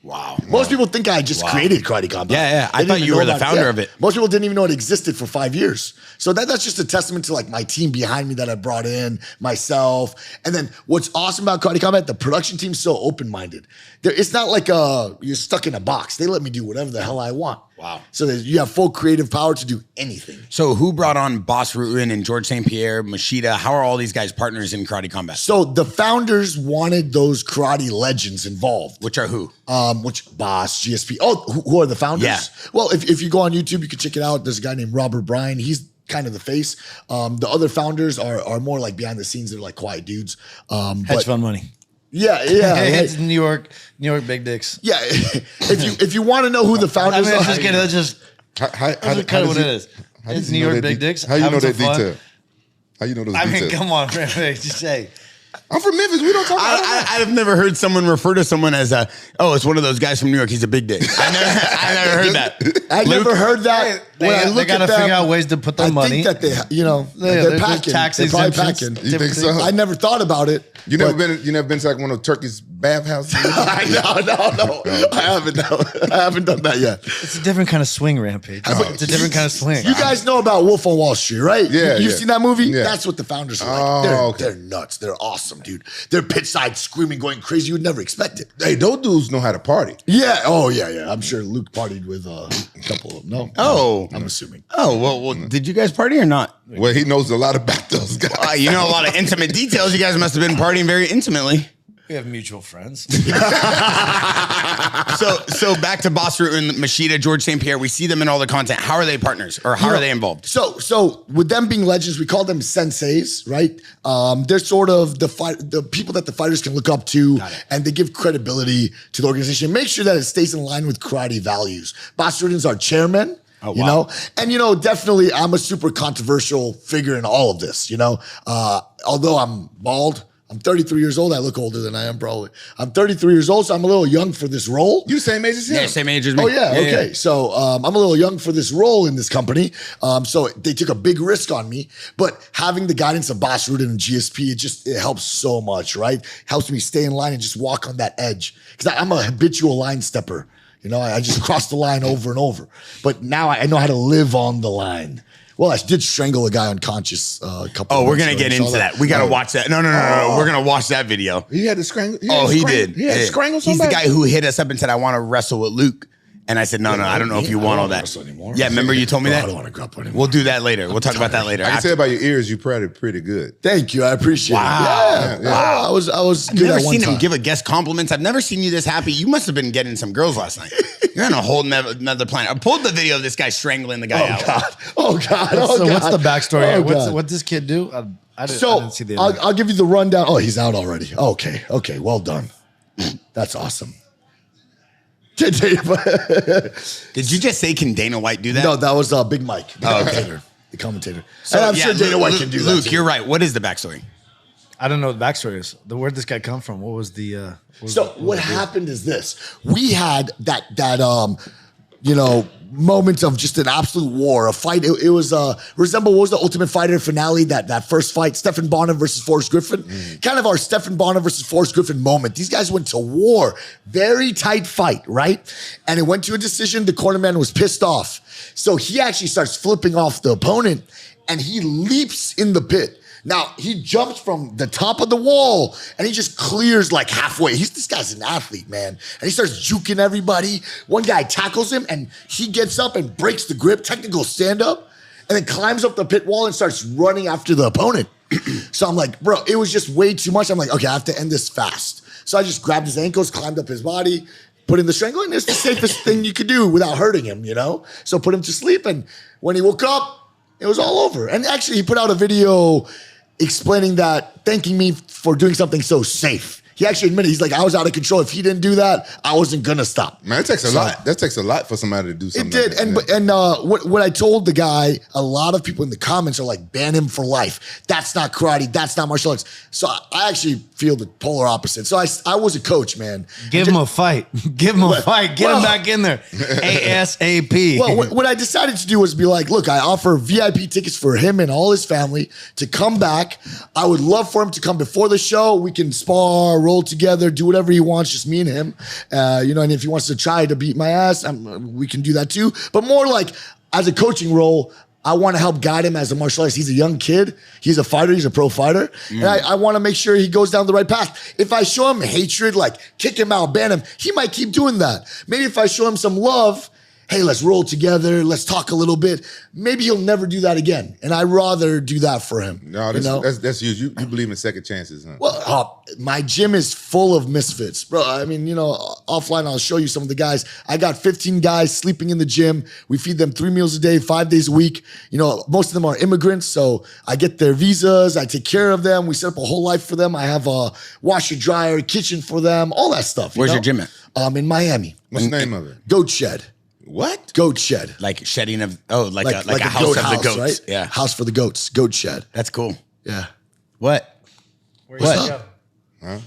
Wow. Most people think I just created Karate Combat. Yeah. I They didn't thought even you know were the about- founder of it. Most people didn't even know it existed for 5 years. So that's just a testament to like my team behind me that I brought in, myself. And then what's awesome about Karate Combat, the production team's so open-minded. It's not like you're stuck in a box. They let me do whatever the hell I want. Wow. So you have full creative power to do anything. So who brought on Boss Ruin and George St. Pierre, Machida? How are all these guys partners in Karate Combat? So the founders wanted those karate legends involved. Which are who? Which Boss, GSP. Oh, who are the founders? Yeah. Well, if you go on YouTube, you can check it out. There's a guy named Robert Bryan. He's kind of the face. The other founders are more like behind the scenes. They're like quiet dudes. Hedge fund money. Yeah. It's New York big dicks. Yeah. If you want to know who the I founders mean, are, it's just kidding. That's just How kind of what it is. how does It's he New know York that big de- dicks. How you know having that some fun. detail? How you know those I mean, details? come on, man. Just say. I'm from Memphis. We don't talk about that. I've never heard someone refer to someone as it's one of those guys from New York. He's a big dick. I never heard that. I never heard that. When I They look got to at them, figure out ways to put their I money. think that they're there's packing. tax They're probably exemptions. packing. You think so? I never thought about it. You never been to like one of Turkey's bathhouses? No. I haven't. No. I haven't done that yet. It's a different kind of swing, Rampage. It's a different kind of swing. You guys know about Wolf on Wall Street, right? Yeah, You've yeah. seen that movie? Yeah. That's what the founders are like. Oh, They're okay. nuts. They're awesome, dude. They're pitchside screaming, going crazy. You would never expect it. Hey, those dudes know how to party. Yeah. Oh, yeah. I'm sure Luke partied with a couple of them. No. Oh. I'm assuming. Oh, well, did you guys party or not? Well, he knows a lot about those guys. You know a lot of intimate details. You guys must have been partying very intimately. We have mutual friends. So back to Boss Ruin, Machida, George St. Pierre. We see them in all the content. How are they partners, or how are they involved? So with them being legends, we call them senseis, right? They're sort of the people that the fighters can look up to, and they give credibility to the organization. Make sure that it stays in line with karate values. Boss Ruin's our chairman. Oh, you know, and definitely I'm a super controversial figure in all of this. Although I'm bald, I'm 33 years old. I look older than I am, probably. I'm 33 years old, so I'm a little young for this role. You the same age as him? Yeah, same age as me. Oh, yeah, okay. So I'm a little young for this role in this company. So they took a big risk on me. But having the guidance of Boss Rudin and GSP, it helps so much, right? Helps me stay in line and just walk on that edge. Because I'm a habitual line stepper. I just cross the line over and over. But now I know how to live on the line. Well, I did strangle a guy unconscious a couple Oh, of we're months going to ago. get You saw into that. We got to watch that. No. We're going to watch that video. He had to strangle. He did. He had to strangle somebody. He's the guy who hit us up and said, I want to wrestle with Luke. And I said, no, I don't know if you want all that. wrestle anymore. Yeah, remember you told me that? I don't want to grapple anymore. We'll do that later. We'll talk about that later. I can After- tell by your ears, you pretty good. Thank you. I appreciate it. Wow. Yeah. I was I've good never at one seen him time. give a guest compliments. I've never seen you this happy. You must have been getting some girls last night. You're on a whole another planet. I pulled the video of this guy strangling the guy out. Oh God. So what's the backstory? Oh, here? God. What's this kid do? I didn't see the I'll give you the rundown. Oh, he's out already. Okay, well done. That's awesome. Did you just say, can Dana White do that? No, that was Big Mike, the commentator. So, and I'm sure Dana White can do that. Luke, you're right. What is the backstory? I don't know what the backstory is. Where'd this guy come from? What was the? What happened is this: we had that moment of just an absolute war, a fight. It was resemble what was the Ultimate Fighter finale? That first fight, Stephan Bonner versus Forrest Griffin. Kind of our Stephan Bonner versus Forrest Griffin moment. These guys went to war, very tight fight, right? And it went to a decision. The cornerman was pissed off, so he actually starts flipping off the opponent, and he leaps in the pit. Now, he jumps from the top of the wall and he just clears like halfway. This guy's an athlete, man. And he starts juking everybody. One guy tackles him and he gets up and breaks the grip, technical stand up, and then climbs up the pit wall and starts running after the opponent. So I'm like, bro, it was just way too much. I'm like, okay, I have to end this fast. So I just grabbed his ankles, climbed up his body, put in the strangle, and it's the safest thing you could do without hurting him, So put him to sleep. And when he woke up, it was all over. And actually, he put out a video explaining that, thanking me for doing something so safe. He actually admitted, he's like, I was out of control. If he didn't do that, I wasn't gonna stop. Man, it takes a lot. That takes a lot for somebody to do something. It did. Like that. What I told the guy, a lot of people in the comments are like, ban him for life. That's not karate. That's not martial arts. So I actually feel the polar opposite. So I was a coach, man. Give him a fight. Give him a fight. Get him back in there. ASAP. Well, what I decided to do was be like, look, I offer VIP tickets for him and all his family to come back. I would love for him to come before the show. We can spar, roll together, do whatever he wants, just me and him. And if he wants to try to beat my ass, we can do that too. But more like as a coaching role, I want to help guide him as a martial artist. He's a young kid. He's a fighter. He's a pro fighter. And I want to make sure he goes down the right path. If I show him hatred, like kick him out, ban him, he might keep doing that. Maybe if I show him some love, hey, let's roll together. Let's talk a little bit. Maybe he'll never do that again. And I'd rather do that for him. No, that's huge. You believe in second chances, huh? Well, my gym is full of misfits, bro. I mean, offline, I'll show you some of the guys. I got 15 guys sleeping in the gym. We feed them 3 meals a day, 5 days a week. Most of them are immigrants, so I get their visas. I take care of them. We set up a whole life for them. I have a washer, dryer, kitchen for them, all that stuff. Where's your gym at? In Miami. What's the name of it? Goat Shed. What? Goat Shed. Like shedding of, like a goat house of the goats. Right? Yeah. House for the goats. Goat Shed. That's cool. Yeah. What? Where What's you up? Huh?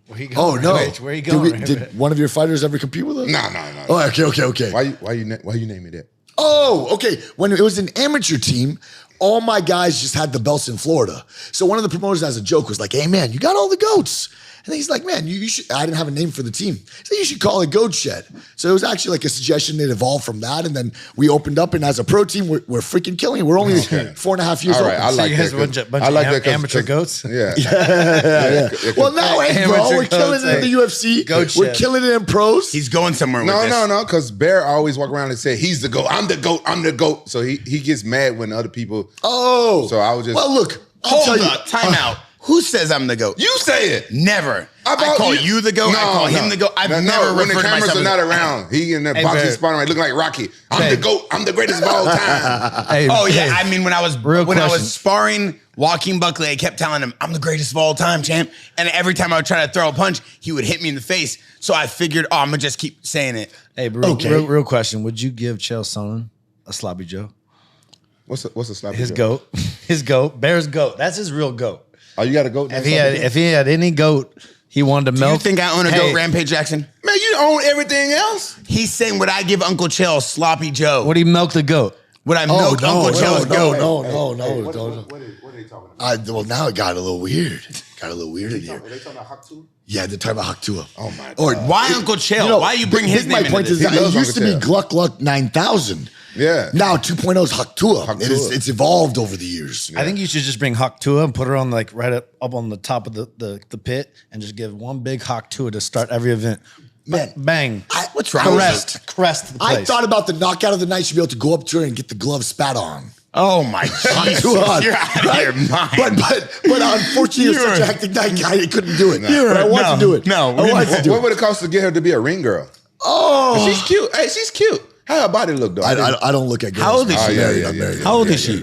Where you going? Oh, no. Where you going? Did one of your fighters ever compete with us? No. Oh, okay. Why you name me that? Oh, okay. When it was an amateur team, all my guys just had the belts in Florida. So one of the promoters as a joke was like, hey, man, you got all the goats. And he's like, man, you should, I didn't have a name for the team. So you should call it Goat Shed. So it was actually like a suggestion that evolved from that. And then we opened up, and as a pro team, we're freaking killing it. We're only 4.5 years All old. right, I like you guys that. bunch I like of that amateur goats? Yeah. Yeah. Well, now, hey, bro, Amateur we're killing goats, it in the UFC. Goat We're Shed. killing it in pros. He's going somewhere with this. No, because Bear always walk around and say, he's the GOAT. I'm the GOAT. I'm the GOAT. So he gets mad when other people. Oh. So I was just. Well, look. I'll Hold tell up. Time out. Who says I'm the GOAT? You say it. Never. About I call you the GOAT. I call him the GOAT. I've never when the referred to cameras myself are as not around. He in that Hey, boxing Bear. sparring right, looking like Rocky. I'm the GOAT. I'm the greatest of all time. Hey, Oh yeah, hey, I mean when I was question. sparring Joaquin Buckley, I kept telling him I'm the greatest of all time, champ. And every time I would try to throw a punch, he would hit me in the face. So I figured, I'm gonna just keep saying it. Hey, real question. Would you give Chael Sonnen a sloppy Joe? What's a sloppy His Joe? goat. His goat. Bear's goat. That's his real goat. Oh, you got a goat? If he had any goat he wanted to Do milk. you think I own a GOAT, Rampage Jackson? Man, you own everything else. He's saying, would I give Uncle Chael sloppy Joe? Would he milk the goat? Would I milk Uncle Chael's goat? No. What are they talking about? Well, now it got a little weird. Got a little weird in here. Are they talking about Haktu? Yeah, they're talking about Haktua. Oh my Or God. Why Uncle Chael? Why you bring his my name point into is this? that He it loves used to be Uncle Gluck Gluck 9000. Yeah. Now 2.0 is Haktua. Haktua. It's evolved over the years. I think you should just bring Hawk Tua and put her on like right up on the top of the pit and just give one big Hawk Tua to start every event. Man, Bang. What's wrong with Crest the place. I thought about the knockout of the night. Should be able to go up to her and get the glove spat on. Oh my Jesus. Haktua. You're out of your mind. But unfortunately, it was such a hectic night. I couldn't do it. But I want to do it. No, I want to do What it. would it cost to get her to be a ring girl? Oh, She's cute. Hey, she's cute. How her body look, though? I don't look at girls. How old is she? I'm married. How old is she?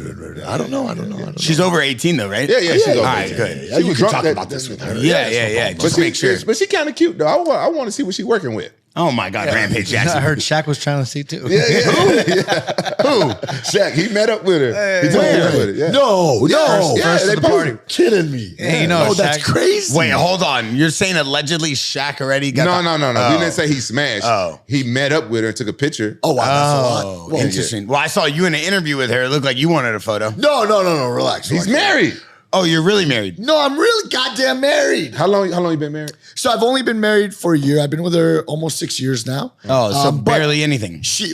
I don't know. She's over 18 though, right? Yeah, she's over. All right, good. Yeah, She you was can drunk talk that- about this with her. Yeah. But Just make sure. But she kind of cute though. I want to see what she working with. Oh my God, Rampage Jackson. I heard Shaq was trying to see too. Yeah. Who? Shaq. He met up with her. He told me he met up with her. Yeah. No. Yeah, they posted. Kidding me. Hey, you know, no, that's Shaq- crazy. Wait, hold on. You're saying allegedly Shaq already got No. Oh. We didn't say he smashed. Oh. He met up with her and took a picture. Oh, wow, that's a lot. Oh, Well, interesting. Well, I saw you in an interview with her. It looked like you wanted a photo. No. Relax. He's relax. married. Oh, you're really married? No, I'm really goddamn married. How long you been married? So I've only been married for a year. I've been with her almost 6 years now. Oh, so But barely anything. She,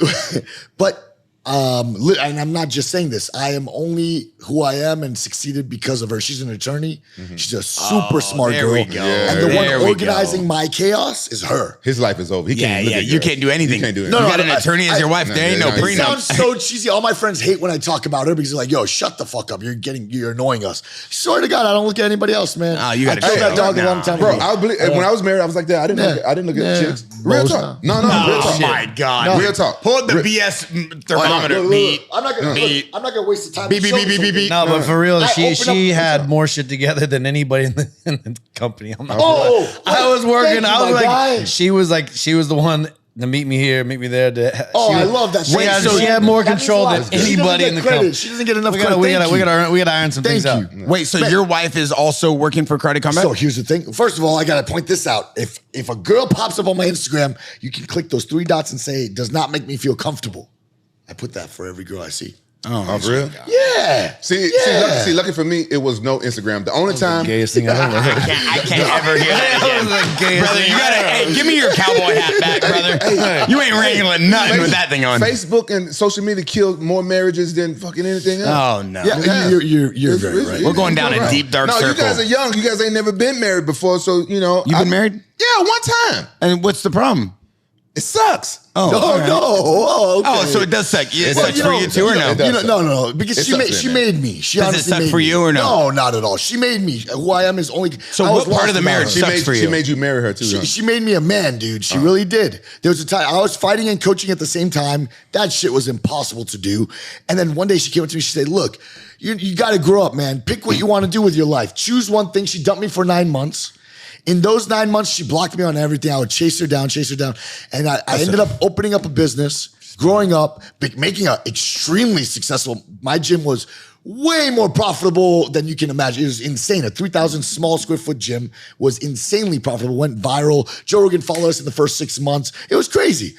and I'm not just saying this. I am only who I am and succeeded because of her. She's an attorney. She's a super smart there girl. we go. And the There one we organizing go. my chaos is her. His life is over. He can't look at You girls. can't do anything. You can't do You anything. No, got an attorney as your wife. There ain't no no, it It prenup. sounds so cheesy. All my friends hate when I talk about her because they're like, yo, shut the fuck up. You're annoying us. Swear to God, I don't look at anybody else, man. Oh, you gotta I killed chill. that dog a Nah. long time Bro, ago. I believe, when I was married, I was like that. I didn't look at chicks. Real Rose talk. now. No, real Oh talk. my God. Real talk. Pull up the Real- BS thermometer. Look, Beat. I'm not gonna Beat. waste the time. Beep, to beep, show beep, you beep, beep, beep. something. No, but for real, I she open up- had more shit together than anybody in the company. I'm not Oh, I was working. thank you, I was my guy. like, she was the one to meet me here, meet me there. Oh, she I was- love that. She had more that means control a lot. than She doesn't anybody get in the credit. company. She doesn't get enough We credit. gotta iron some Thank things out. you. Wait, so your wife is also working for Karate Combat? So here's the thing. First of all, I gotta point this out. If a girl pops up on my Instagram, you can click those 3 dots and say, "Does not make me feel comfortable." I put that for every girl I see. Oh, for real? Yeah. See, lucky for me, it was no Instagram. The only time. Gayest thing I ever heard. I can't ever hear that That was again. the gayest Brother, thing you I gotta, ever hey, give me your cowboy hat back, brother. You ain't wrangling nothing with that thing on. Facebook and social media killed more marriages than fucking anything else. Oh, no. Yeah, you're very right. We're going down a deep, dark no, circle. you guys are young. You guys ain't never been married before, so you know. You've been married? Yeah, one time. And what's the problem? It sucks. Oh, No, all right. no. Oh, okay. Oh, so it does suck. It Well, sucks you for know, you too, or no? it does. No. Because It she sucks made being she married. made me. She Does it honestly suck made for me. you or no? No, not at all. She made me. Who I am is only. So I was what part of lost the in marriage her. She sucks made for you? she made you marry her too. huh? She made me a man, dude. She really did. There was a time I was fighting and coaching at the same time. That shit was impossible to do. And then one day she came up to me. She said, "Look, you got to grow up, man. Pick what you want to do with your life. Choose one thing." She dumped me for 9 months. In those 9 months, she blocked me on everything. I would chase her down. And I ended up opening up a business, growing up, making an extremely successful. My gym was way more profitable than you can imagine. It was insane. A 3,000 small square foot gym was insanely profitable, went viral. Joe Rogan followed us in the first 6 months. It was crazy.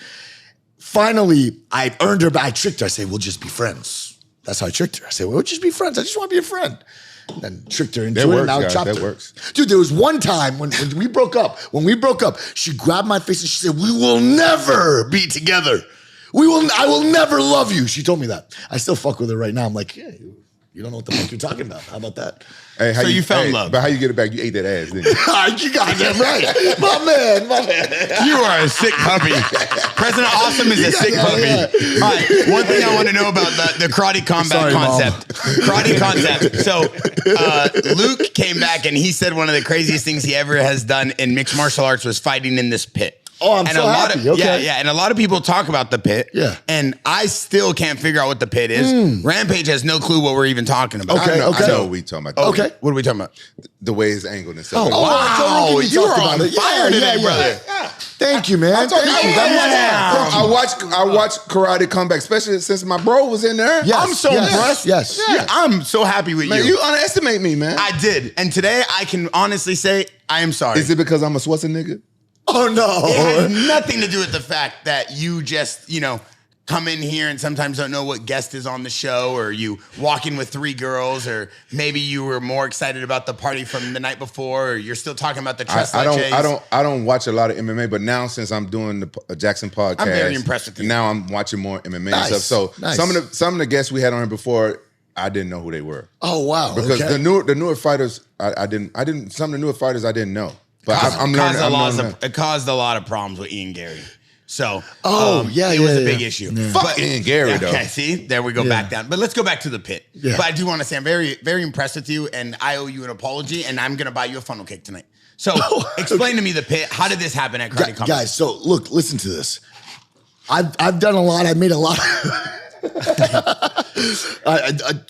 Finally, I earned her back. I tricked her. I said, "We'll just be friends." That's how I tricked her. I said, "We'll just be friends. I just want to be a friend." Then tricked her into That it. works, And now guys. chopped That her. works. Dude, there was one time when we broke up. When we broke up, she grabbed my face and she said, "We will never be together. I will never love you." She told me that. I still fuck with her right now. I'm like, yeah, you don't know what the fuck you're talking about. How about that? Hey, how So you found love. But how you get it back? You ate that ass, didn't you? You got that right. My man. You are a sick puppy. President Awesome is a sick yeah, puppy. yeah. All right, one thing I want to know about the karate combat Sorry, Mom. concept. Karate concept. So Luke came back and he said one of the craziest things he ever has done in mixed martial arts was fighting in this pit. Oh, I'm and so a lot happy. Of, Okay. Yeah, and a lot of people talk about the pit. Yeah. And I still can't figure out what the pit is. Rampage has no clue what we're even talking about. Okay, I know, okay. I know what we talking about. Okay. What are we talking about? The way it's angled and stuff. Oh, Wow, Joe Rogan you talked are about on it. fire today, brother. Thank you, man. Thank you. That means- I watch karate come back, especially since my bro was in there. Yes, I'm so yes, impressed. yes. Yeah, I'm so happy with Man, you. you underestimate me, man. I did. And today I can honestly say I am sorry. Is it because I'm a Schwarzenegger? Oh no. It has nothing to do with the fact that you just, come in here and sometimes don't know what guest is on the show, or you walk in with 3 girls, or maybe you were more excited about the party from the night before, or you're still talking about the tres leches. I don't watch a lot of MMA, but now since I'm doing the JAXXON podcast, I'm very impressed with you. Now I'm watching more MMA and Nice, stuff. So nice. some of the guests we had on here before, I didn't know who they were Oh wow. because okay. the newer fighters, I didn't some of the newer fighters I didn't know. But I'm learning. It caused a lot of problems with Ian Gary. So, yeah, it was yeah, a big yeah. issue. Yeah. Fuck Ian Gary, though. Okay, see, there we go back down. But let's go back to the pit. Yeah. But I do want to say I'm very, very impressed with you, and I owe you an apology, and I'm gonna buy you a funnel cake tonight. So, explain to me the pit. How did this happen at Karate Combat? Guys, so look, listen to this. I've done a lot. I made a lot.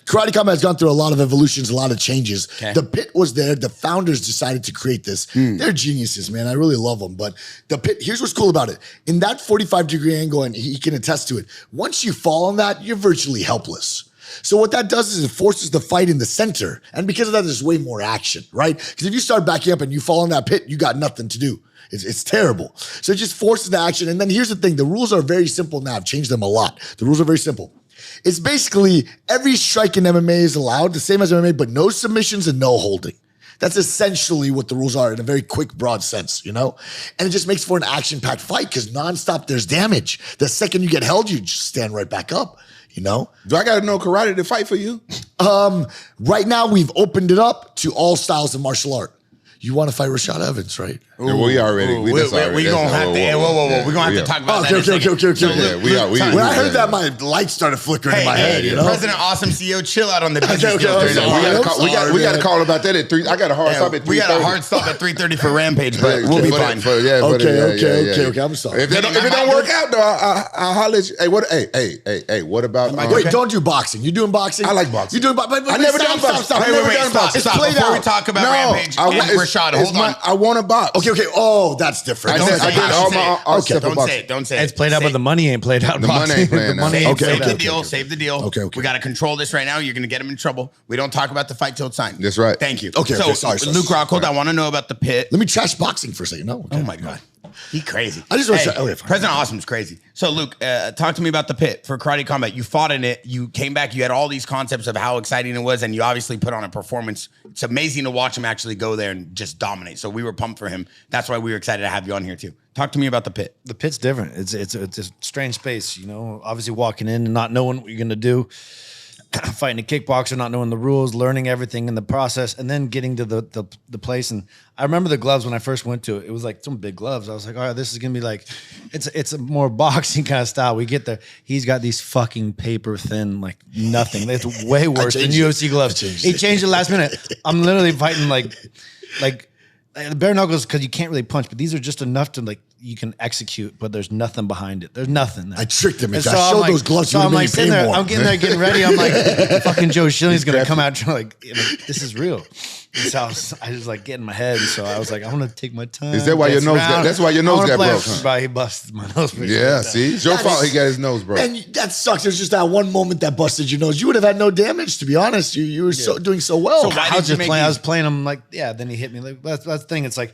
Karate Combat has gone through a lot of evolutions, a lot of changes. Okay. The Pit was there. The founders decided to create this. They're geniuses, man. I really love them. But the Pit, here's what's cool about it. In that 45-degree angle, and he can attest to it, once you fall on that, you're virtually helpless. So what that does is it forces the fight in the center. And because of that, there's way more action, right? Because if you start backing up and you fall in that pit, you got nothing to do. It's terrible. So it just forces the action. And then here's the thing. The rules are very simple now. I've changed them a lot. The rules are very simple. It's basically every strike in MMA is allowed, the same as MMA, but no submissions and no holding. That's essentially what the rules are in a very quick, broad sense, you know? And it just makes for an action-packed fight because nonstop there's damage. The second you get held, you just stand right back up, you know? Do I got to know karate to fight for you? Right now, we've opened it up to all styles of martial art. You want to fight Rashad Evans, right? Yeah, we already. We're going to have to. Whoa. We're going to have to talk about that. Okay. Yeah, When I heard that, my lights started flickering in my head. You know? President Awesome CEO, chill out on the business deals during the We got to call about that at 3. I got a hard stop at 3:30. We got a hard stop at 3:30 for Rampage, but we'll be fine. Okay. I'm sorry. If it don't work out, though, I'll holler at you. Hey, what about? Wait, don't do boxing. You doing boxing? I like boxing. You doing boxing? I never done boxing. Stop. Stop. Before we talk about Rampage and Rashad, hold on. I want to box. Okay. Oh, that's different. I did all my stuff for Don't boxing. say it. Don't say it. It's played out, but the money ain't played out. The money ain't playing out. Save the deal. Okay. We got to control this right now. You're going to get him in trouble. We don't talk about the fight till it's signed. That's right. Thank you. Okay, sorry. Luke Rockhold, I want to know about the pit. Let me trash boxing for a second. No. Okay. Oh my God. He crazy. I just want to say, okay, fine. President Awesome's crazy. So Luke, talk to me about the pit for Karate Combat. You fought in it. You came back. You had all these concepts of how exciting it was, and you obviously put on a performance. It's amazing to watch him actually go there and just dominate. So we were pumped for him. That's why we were excited to have you on here too. Talk to me about the pit. The pit's different. It's a strange space, you know. Obviously, walking in and not knowing what you're gonna do, fighting a kickboxer, not knowing the rules, learning everything in the process, and then getting to the place. And I remember the gloves when I first went to it. It was like some big gloves. I was like, all right, this is gonna be like, it's a more boxing kind of style. We get there. He's got these fucking paper thin, like nothing. It's way worse than UFC gloves. He changed it last minute. I'm literally fighting like bare knuckles because you can't really punch, but these are just enough to like you can execute, but there's nothing behind it. There's nothing there. I tricked him. If so I showed like, those gloves, so you I'm would like have sitting made me there, pay more. I'm getting there, getting ready. I'm like, fucking Joe Schilling's gonna come out trying like, this is real. And so I was like getting my head. So I was like, I'm gonna take my time. Is that why your nose got? That's why your nose got broke. Huh? He busted my nose. Yeah, see, it's your fault. He got his nose broke. And that sucks. It was just that one moment that busted your nose. You would have had no damage, to be honest. You were doing so well. So why I was did you just make playing. these- I was playing him like, yeah. Then he hit me. Like that's the thing. It's like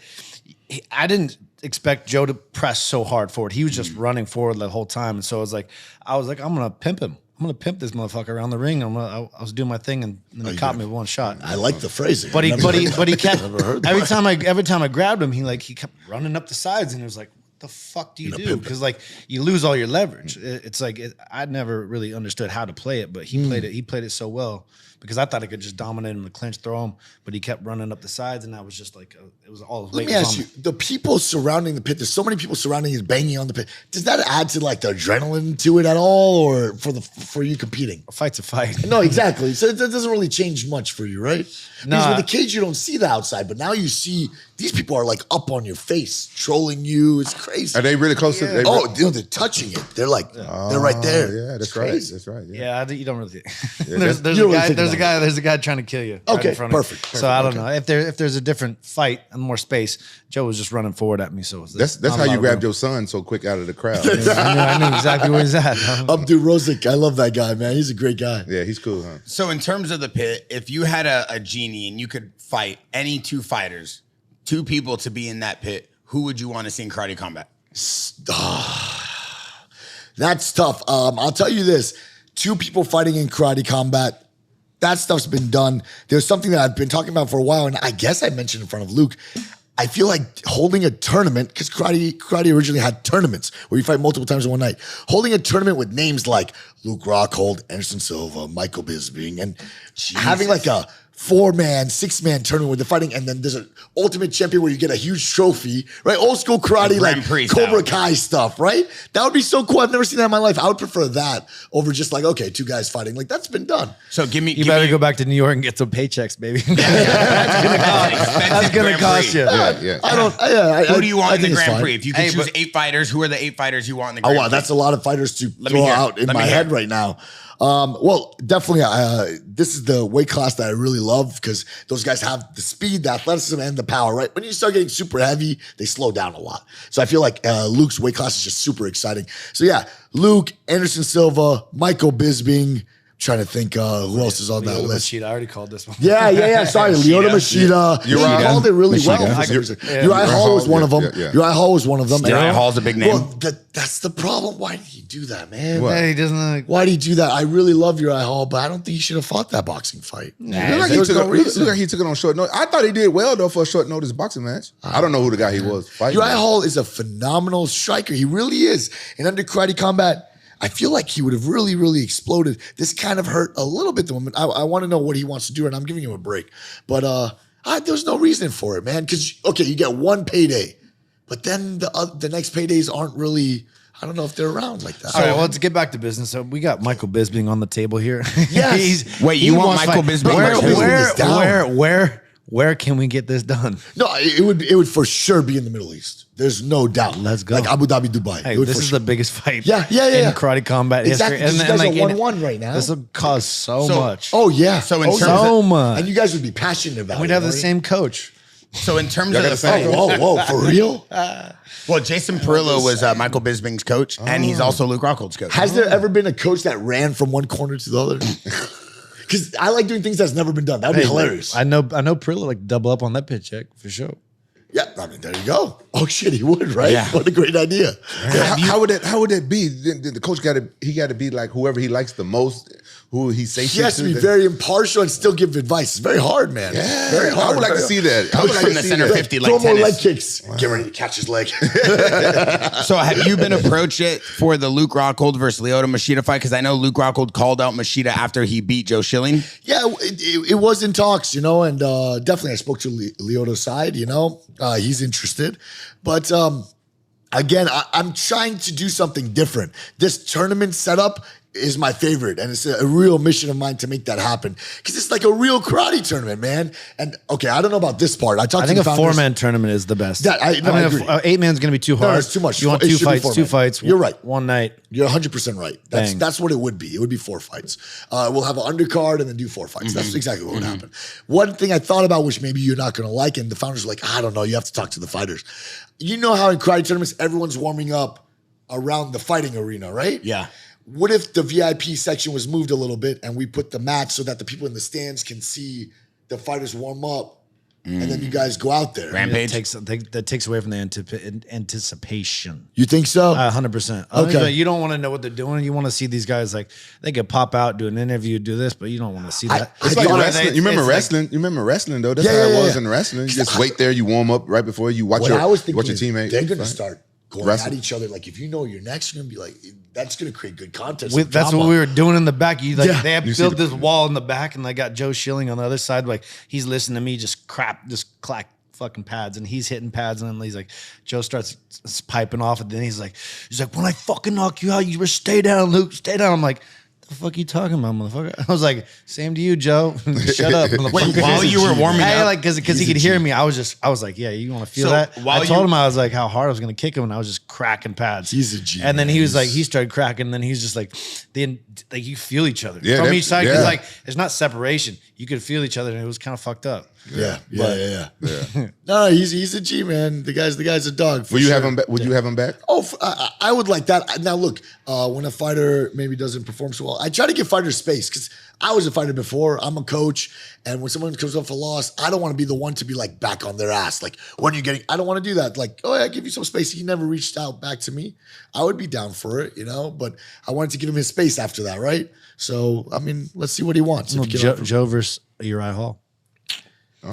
I didn't expect Joe to press so hard forward. He was just running forward the whole time, and so I was like, I'm gonna pimp him. I'm gonna pimp this motherfucker around the ring. I was doing my thing, and then he caught me with one shot. I like the phrasing. But he kept Never heard that. every time I grabbed him, he kept running up the sides, and it was like, what the fuck do you do? Because like you lose all your leverage. It's like I never really understood how to play it, but he played it so well. Because I thought I could just dominate him to clinch, throw him, but he kept running up the sides, and I was just like, it was all his weight. Let me ask you, the people surrounding the pit, there's so many people surrounding you, banging on the pit. Does that add to like the adrenaline to it at all, or for you competing? A fight's a fight. No, exactly. So it doesn't really change much for you, right? No. Because with the cage, you don't see the outside, but now you see these people are like up on your face, trolling you. It's crazy. Are they really close to? They're touching it. They're like, they're right there. Yeah, that's It's right. crazy. That's right. Yeah, you don't really. Yeah, there's you don't really think there's a guy trying to kill you. Okay, in front of you. perfect. So I don't know if there's a different fight and more space. Joe was just running forward at me, so That's how you grabbed your son so quick out of the crowd. I knew exactly where he's at. Abdul Rozik, I love that guy, man. He's a great guy. Yeah, he's cool, huh? So in terms of the pit, if you had a genie and you could fight any two fighters, two people to be in that pit, who would you want to see in Karate Combat? That's tough. I'll tell you this. Two people fighting in Karate Combat, that stuff's been done. There's something that I've been talking about for a while, and I guess I mentioned in front of Luke. I feel like holding a tournament, because karate originally had tournaments where you fight multiple times in one night. Holding a tournament with names like Luke Rockhold, Anderson Silva, Michael Bisping, and having like a 4-man, 6-man tournament where they're fighting, and then there's an ultimate champion where you get a huge trophy, right? Old school karate, like Prix Cobra style. Kai stuff, right? That would be so cool. I've never seen that in my life. I would prefer that over just like, okay, 2 guys fighting. Like, that's been done. So give me. You better go back to New York and get some paychecks, baby. That's gonna cost you. Yeah. I don't. Who do you want in the think it's Grand fine. Prix? If you could choose 8 fighters, who are the 8 fighters you want in the Oh Grand wow, Prix? that's a lot of fighters to me throw hear. out in Let my me head hear. right now. Well, definitely, this is the weight class that I really love because those guys have the speed, the athleticism, and the power, right? When you start getting super heavy, they slow down a lot. So I feel like Luke's weight class is just super exciting. So yeah, Luke, Anderson Silva, Michael Bisping. Trying to think who else is on that Lyoto list. Machida, I already called this one. Yeah. Sorry, Lyoto Machida. You Uriah. called it really well. Machida. For some reason. Yeah. Uriah Hall was one of them. Yeah. Uriah Hall was one of them. Uriah Hall's a big name. Well, that's the problem. Why did he do that, man? What? Hey, he doesn't like. Why did he do that? I really love Uriah Hall, but I don't think he should have fought that boxing fight. Look like he There's took no reason. look like he took it on short notice. I thought he did well though for a short notice boxing match. I don't know who the guy he was fighting. Uriah Hall is a phenomenal striker. He really is. And under Karate Combat, I feel like he would have really, really exploded. This kind of hurt a little bit the moment. I want to know what he wants to do, and I'm giving him a break. But there's no reason for it, man. Because, okay, you get one payday, but then the next paydays aren't really, I don't know if they're around like that. All right, well, let's get back to business. So we got Michael Bisping on the table here. Yes. Wait, you want Michael Bisping? Michael Bisping is down. Where can we get this done? No, it would for sure be in the Middle East. There's no doubt. Let's go. Like Abu Dhabi, Dubai. Hey, It would this for is sure. the biggest fight. Yeah. In karate combat Exactly, history, 'cause you guys are and 1-1 right now. This will cause so So- much. Oh yeah. So in oh, terms yeah. so much. And you guys would be passionate about We'd it. have the right? same coach. So in terms Y'all of got the the same fight, Whoa, for real? well, Jason Perillo was Michael Bisping's coach, and he's also Luke Rockhold's coach. Has there ever been a coach that ran from one corner to the other? Because I like doing things that's never been done. That would be hilarious. I know Prillo like double up on that pitch check for sure. Yeah, I mean, there you go. Oh shit, he would, right? Yeah. What a great idea. How would that be? The coach got to be like whoever he likes the most, who he says He has to be very impartial and still give advice. It's very hard, man. Yeah, Very hard. I would like to see that. I Coach would like from to the see center that. 50 Throw like more leg tennis. kicks. Get ready to catch his leg. So have you been approached it for the Luke Rockhold versus Lyoto Machida fight? Because I know Luke Rockhold called out Machida after he beat Joe Schilling. Yeah, it was in talks, and definitely I spoke to Lyoto's side, he's interested. But again, I'm trying to do something different. This tournament setup is my favorite, and it's a real mission of mine to make that happen. Because it's like a real karate tournament, man. And okay, I don't know about this part. I talked I think to a the founders. 4-man tournament is the best. I agree. 8-man's gonna be too hard. it's too much. You want It two should be fights? 4-man. Two fights. You're right. One night. You're 100% right. Bang. That's what it would be. It would be 4 fights. We'll have an undercard and then do 4 fights. That's exactly what would happen. One thing I thought about, which maybe you're not going to like, and the founders are like, I don't know, you have to talk to the fighters. You know how in karate tournaments, everyone's warming up around the fighting arena, right? Yeah. What if the VIP section was moved a little bit and we put the mats so that the people in the stands can see the fighters warm up and then you guys go out there? Rampage. That takes away from the anticipation. You think so? 100%. Okay. You don't want to know what they're doing. You want to see these guys like they could pop out, do an interview, do this, but you don't want to see that. It's I like thought wrestling. You remember wrestling? You remember wrestling though? That's Yeah, how yeah, it was yeah. in wrestling. You just wait there. You warm up right before you watch What I was thinking watch your is teammate. they're going to fight. start going Wrestle. at each other. Like if you know you're next, you're going to be like, that's going to create good content. That's what we were doing in the back. Yeah. They have You see built the- this wall in the back, and they got Joe Schilling on the other side. Like he's listening to me, just clack fucking pads, and he's hitting pads, and then he's like, Joe starts piping off, and then he's like, when I fucking knock you out, you better stay down, Luke, stay down. I'm like, the fuck you talking about, motherfucker? I was like, same to you, Joe. Shut up, motherfucker. Wait, while you were warming Hey, up, like, because he could hear me. I was like, yeah, you want to feel So, that? while I told you- him I was like how hard I was gonna kick him, and I was just cracking pads. He's a G, And then man. he was like, he started cracking, and then he was just like, you feel each other Yeah, from that- each side. Because yeah. like, it's not separation. You could feel each other, and it was kind of fucked up. Yeah. No, he's a G, man. The guy's a dog. for Will you sure. have him back? Would you have him back? Oh, I would like that. Now, look, when a fighter maybe doesn't perform so well, I try to give fighters space because I was a fighter before. I'm a coach. And when someone comes up for loss, I don't want to be the one to be like back on their ass. Like, when you're getting, I don't want to do that. Like, oh, I give you some space. He never reached out back to me. I would be down for it, but I wanted to give him his space after that, right? So, I mean, let's see what he wants. If he can offer- Joe versus Uriah Hall.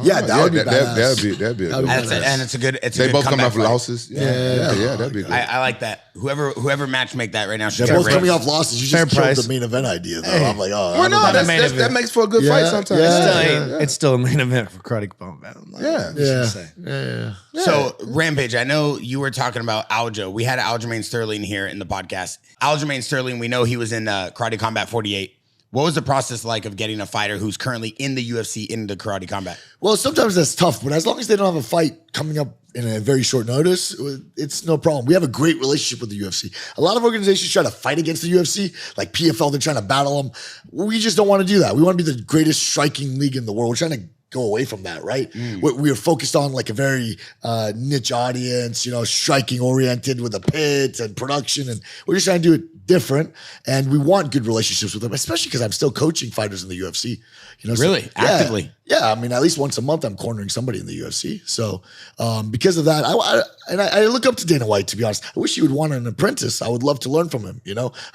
Yeah, that would be badass. That'd be a good That'd one. be And it's a good. It's a They good both coming comeback off fight. losses. Yeah, that'd be good. I like that. Whoever match make that right now should They're get both coming raised. off losses. You Fair just killed price. the main event idea, though. Hey. I'm like, oh, Well, no, not a main that event. makes for a good fight sometimes. yeah. It's still a main event for Karate Combat. Yeah. So Rampage, I know you were talking about Aljo. We had Aljamain Sterling here in the podcast. Aljamain Sterling, we know he was in Karate Combat 48. What was the process like of getting a fighter who's currently in the UFC into Karate Combat? Well, sometimes that's tough, but as long as they don't have a fight coming up in a very short notice, it's no problem. We have a great relationship with the UFC. A lot of organizations try to fight against the UFC, like PFL, they're trying to battle them. We just don't want to do that. We want to be the greatest striking league in the world. We're trying to go away from that, right? We're focused on like a very niche audience, striking oriented with a pit and production, and we're just trying to do it different. And we want good relationships with them, especially because I'm still coaching fighters in the UFC. Really? Actively? Yeah, I mean, at least once a month, I'm cornering somebody in the UFC. So because of that, I look up to Dana White, to be honest. I wish he would want an apprentice. I would love to learn from him,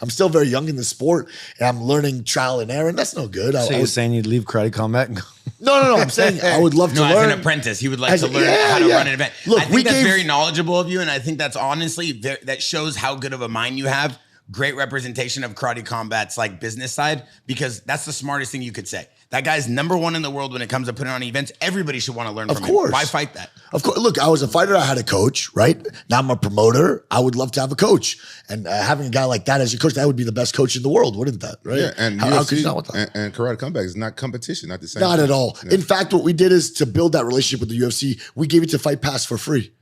I'm still very young in the sport, and I'm learning trial and error, and that's no good. So you're saying you'd leave Karate Combat and go? No. I'm saying I would love to No, learn. as an apprentice, he would like to learn how to run an event. Look, I think that's very knowledgeable of you, and I think that's honestly that shows how good of a mind you have. Great representation of Karate Combat's like business side, because that's the smartest thing you could say. That guy's #1 in the world when it comes to putting on events. Everybody should want to learn from him. Why fight that? Of course. Look, I was a fighter. I had a coach, right? Now I'm a promoter. I would love to have a coach. And having a guy like that as your coach, that would be the best coach in the world, wouldn't that? Right? Yeah, and how could you UFC not want that? and Karate Comeback is not competition, not the same. Not thing. at all. Yeah. In fact, what we did is to build that relationship with the UFC, we gave it to Fight Pass for free.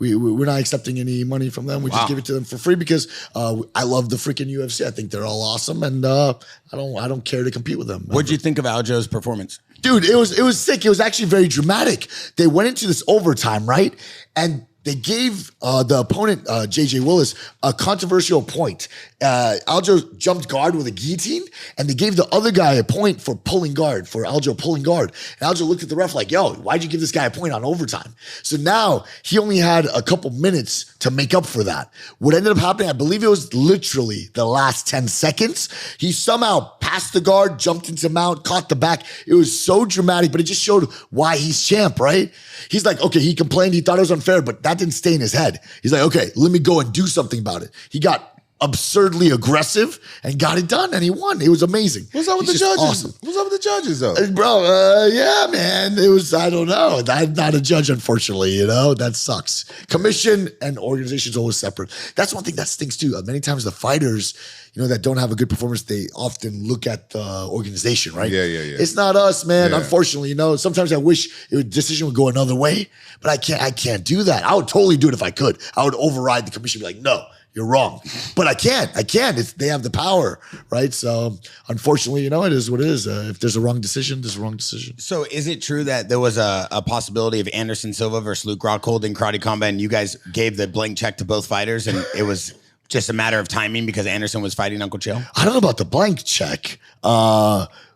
We're not accepting any money from them. We just give it to them for free because I love the freaking UFC. I think they're all awesome, and I don't care to compete with them. What'd you think of Aljo's performance? Dude, it was sick. It was actually very dramatic. They went into this overtime, right? And they gave the opponent, JJ Willis, a controversial point. Aljo jumped guard with a guillotine, and they gave the other guy a point for pulling guard, for Aljo pulling guard. And Aljo looked at the ref like, yo, why'd you give this guy a point on overtime? So now he only had a couple minutes to make up for that. What ended up happening, I believe it was literally the last 10 seconds. He somehow passed the guard, jumped into mount, caught the back. It was so dramatic, but it just showed why he's champ, right? He's like, okay, he complained, he thought it was unfair, but that didn't stay in his head. He's like, okay, let me go and do something about it. He got absurdly aggressive and got it done, and he won. It was amazing. What's up with the He's judges? just awesome. What's up with the judges, though? Bro, yeah, man. It was, I don't know. I'm not a judge, unfortunately, that sucks. Commission and organization's always separate. That's one thing that stinks too. Many times the fighters, that don't have a good performance, they often look at the organization, right? Yeah. It's not us, man. Yeah. Unfortunately, sometimes I wish decision would go another way, but I can't do that. I would totally do it if I could. I would override the commission, be like, no, you're wrong. But I can't. They have the power, right? So unfortunately, it is what it is. If there's a wrong decision, there's a wrong decision. So is it true that there was a possibility of Anderson Silva versus Luke Rockhold in Karate Combat, and you guys gave the blank check to both fighters, and it was just a matter of timing because Anderson was fighting Uncle Chill? I don't know about the blank check,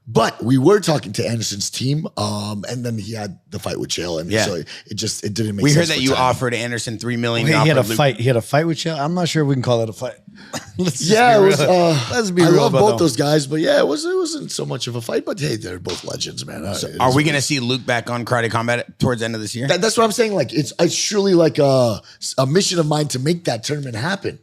but we were talking to Anderson's team, and then he had the fight with Chael, and so it didn't make sense. We heard that for you timing. offered Anderson $3 million. He had a fight. He had a fight with Chael. I'm not sure if we can call that a fight. Let's just Yeah, be it was. real. Let's be I real love about both them. those guys, but yeah, it wasn't so much of a fight. But hey, they're both legends, man. Are we going to see Luke back on Karate Combat towards the end of this year? That's what I'm saying. Like it's surely like a mission of mine to make that tournament happen.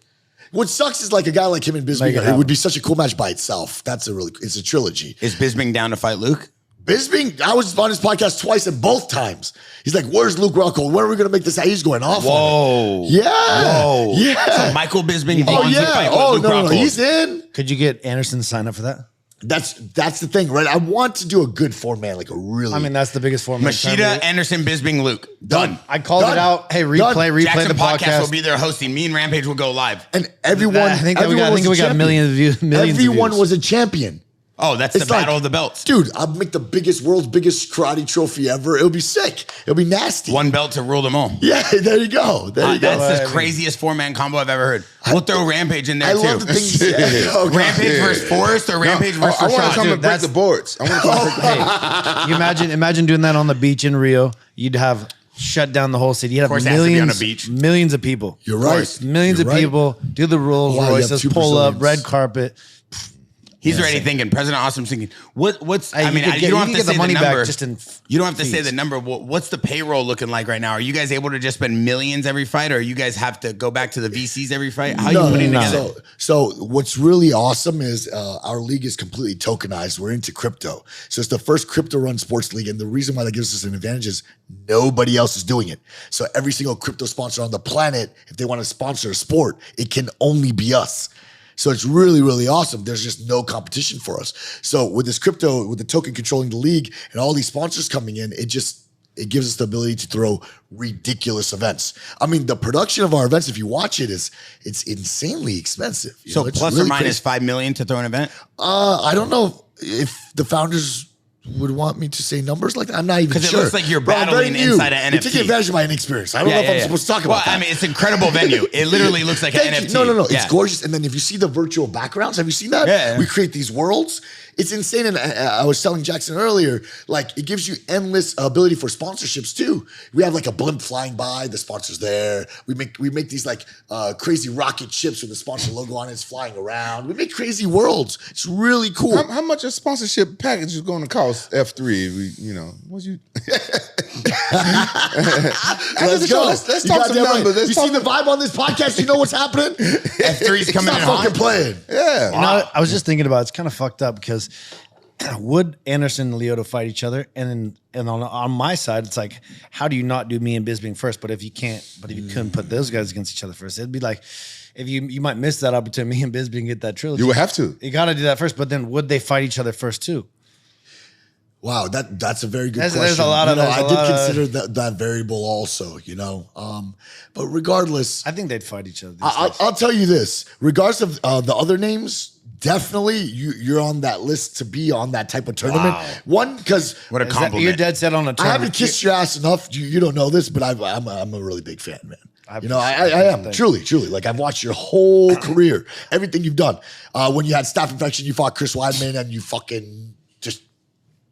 What sucks is like a guy like him and Bisping. It would be such a cool match by itself. It's a trilogy. Is Bisping down to fight Luke? Bisping, I was on his podcast twice, and both times he's like, "Where's Luke Rockhold? When are we going to make this?" He's going off. Whoa. On it. Yeah. Whoa. Yeah. So Michael Bisping Oh wants to yeah. fight with Oh Luke no, Rockhold. he's in. Could you get Anderson to sign up for that? That's the thing, right? I want to do a good 4-man, like a really. I mean, that's the biggest format. Machida, Anderson, Bisping, Luke. Done. I called Done. it out. Hey, Done. replay JAXXON the podcast will podcast. be there hosting. Me and Rampage will go live. And everyone. I think we everyone was a got champion. millions of views. Everyone was a champion. Oh, that's It's the battle like, of the belts. Dude, I'll make the world's biggest karate trophy ever. It'll be sick. It'll be nasty. One belt to rule them all. Yeah, there you go. There you go. That's the craziest 4-man combo I've ever heard. We'll throw Rampage in there I too. love the things. Oh, God. Rampage versus Forrest or Rampage versus I want to Rashad? come Dude, and break the boards. I want to come and break the You imagine doing that on the beach in Rio. You'd have shut down the whole city. You'd have course it has to be on a millions, beach. millions of people. You're right. Millions You're of right. people do the Rolls Wow, you have Royces, two pull up, Brazilians. red carpet. He's already thinking. President Awesome's thinking. What's? Hey, I mean, you don't have to get say the money number. back just in. You don't have to say fees. the number. What's the payroll looking like right now? Are you guys able to just spend millions every fight, or you guys have to go back to the VCs every fight? How are you putting it together? So what's really awesome is our league is completely tokenized. We're into crypto. So it's the first crypto-run sports league. And the reason why that gives us an advantage is nobody else is doing it. So every single crypto sponsor on the planet, if they want to sponsor a sport, it can only be us. So it's really, really awesome. There's just no competition for us. So with this crypto, with the token controlling the league and all these sponsors coming in, it gives us the ability to throw ridiculous events. I mean, the production of our events, if you watch it's insanely expensive. So plus really or minus $5 million to throw an event? I don't know if the founders would want me to say numbers like that. I'm not even sure. Because it looks like you're battling inside an NFT. You're taking advantage of my inexperience. I don't know if I'm supposed to talk about that. I mean, it's an incredible venue. It literally looks like an NFT. No. It's gorgeous. And then if you see the virtual backgrounds, have you seen that? Yeah. We create these worlds. It's insane. And I was telling Jackson earlier, like it gives you endless ability for sponsorships too. We have like a blimp flying by, the sponsor's there. We make these like crazy rocket ships with the sponsor logo on it. It's flying around. We make crazy worlds. It's really cool. How much a sponsorship package is going to cost F3? What's you? Let's go. Let's talk some numbers. Right. You see the vibe on this podcast? You know what's happening? F3's coming in Stop fucking playing. Yeah. Wow. I was just thinking about it's kind of fucked up because would Anderson and Lyoto fight each other? And on my side, it's like, how do you not do me and Bisping first? But if you couldn't put those guys against each other first, it'd be like, if you might miss that opportunity, me and Bisping get that trilogy. You would have to. You got to do that first. But then would they fight each other first too? Wow, that's a very good question. There's a lot of. I did consider that variable also. But regardless, I think they'd fight each other. I'll tell you this: regardless of the other names, definitely you're on that list to be on that type of tournament. Wow. One, because what a compliment. You're dead set on a tournament. I haven't kissed your ass enough. You don't know this, but I'm a really big fan, man. I am truly. Like I've watched your whole career, everything you've done. When you had staph infection, you fought Chris Weidman, and you fucking just.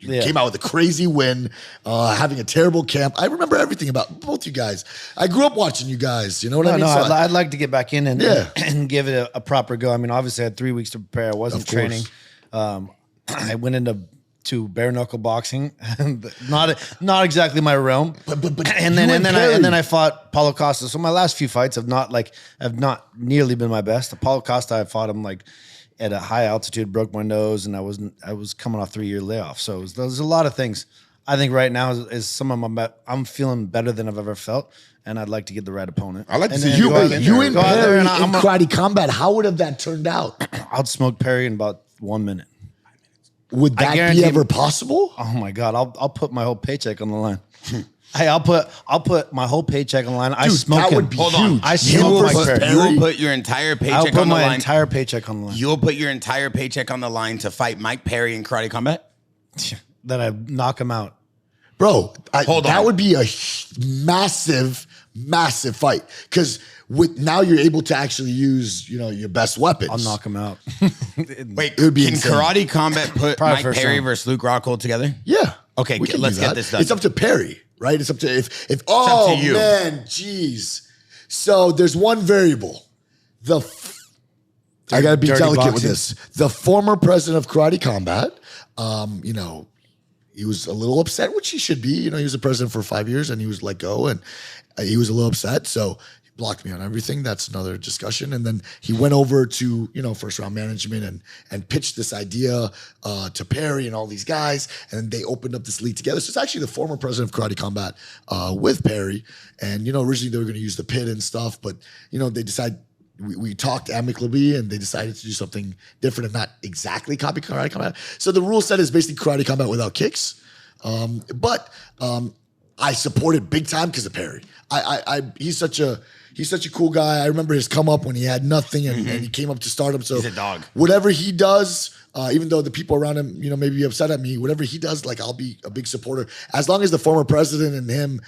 You came out with a crazy win, having a terrible camp. I remember everything about both you guys. I grew up watching you guys. You know what I mean? I'd like to get back in and give it a proper go. I mean, obviously, I had 3 weeks to prepare. I wasn't training. I went into bare knuckle boxing, not exactly my realm. But and then I fought Paulo Costa. So my last few fights have not nearly been my best. Paulo Costa, I fought him like. At a high altitude, broke my nose, and I was coming off 3-year layoff. So there's a lot of things. I think right now is some of my. I'm feeling better than I've ever felt, and I'd like to get the right opponent. I like to And see then you in Perry in karate combat. How would have that turned out? I'd smoke Perry in about 1 minute. Would that be ever possible? Oh my God! I'll put my whole paycheck on the line. Hey, I'll put my whole paycheck on the line. I smoke that him. would be Hold on. huge. I smoke Mike Perry. You will put your entire paycheck I'll on put the my line. entire paycheck on the line. You'll put your entire paycheck on the line to fight Mike Perry in karate combat? That I knock him out. Bro, Hold that on. would be a massive fight. Because now you're able to actually use, your best weapons. I'll knock him out. Wait, It would be can insane. karate combat put Probably Mike first Perry round. versus Luke Rockhold together? Yeah. Okay, We can let's do get that. this done. It's up to Perry, right? It's up to if up oh to you. man, jeez. So there's one variable. I gotta be Dirty delicate with boxing. this. The former president of Karate Combat, he was a little upset, which he should be. He was the president for 5 years and he was let go, and he was a little upset. So he blocked me on everything. That's another discussion. And then he went over to, first round management and pitched this idea to Perry and all these guys. And then they opened up this league together. So it's actually the former president of Karate Combat with Perry. And, originally they were going to use the pit and stuff, but, they decided, we talked amicably and they decided to do something different and not exactly copy Karate Combat. So the rule set is basically Karate Combat without kicks. But I support it big time because of Perry. He's such a cool guy. I remember his come up when he had nothing and he came up to stardom. So He's a dog. Whatever he does, even though the people around him, may be upset at me, whatever he does, I'll be a big supporter. As long as the former president and him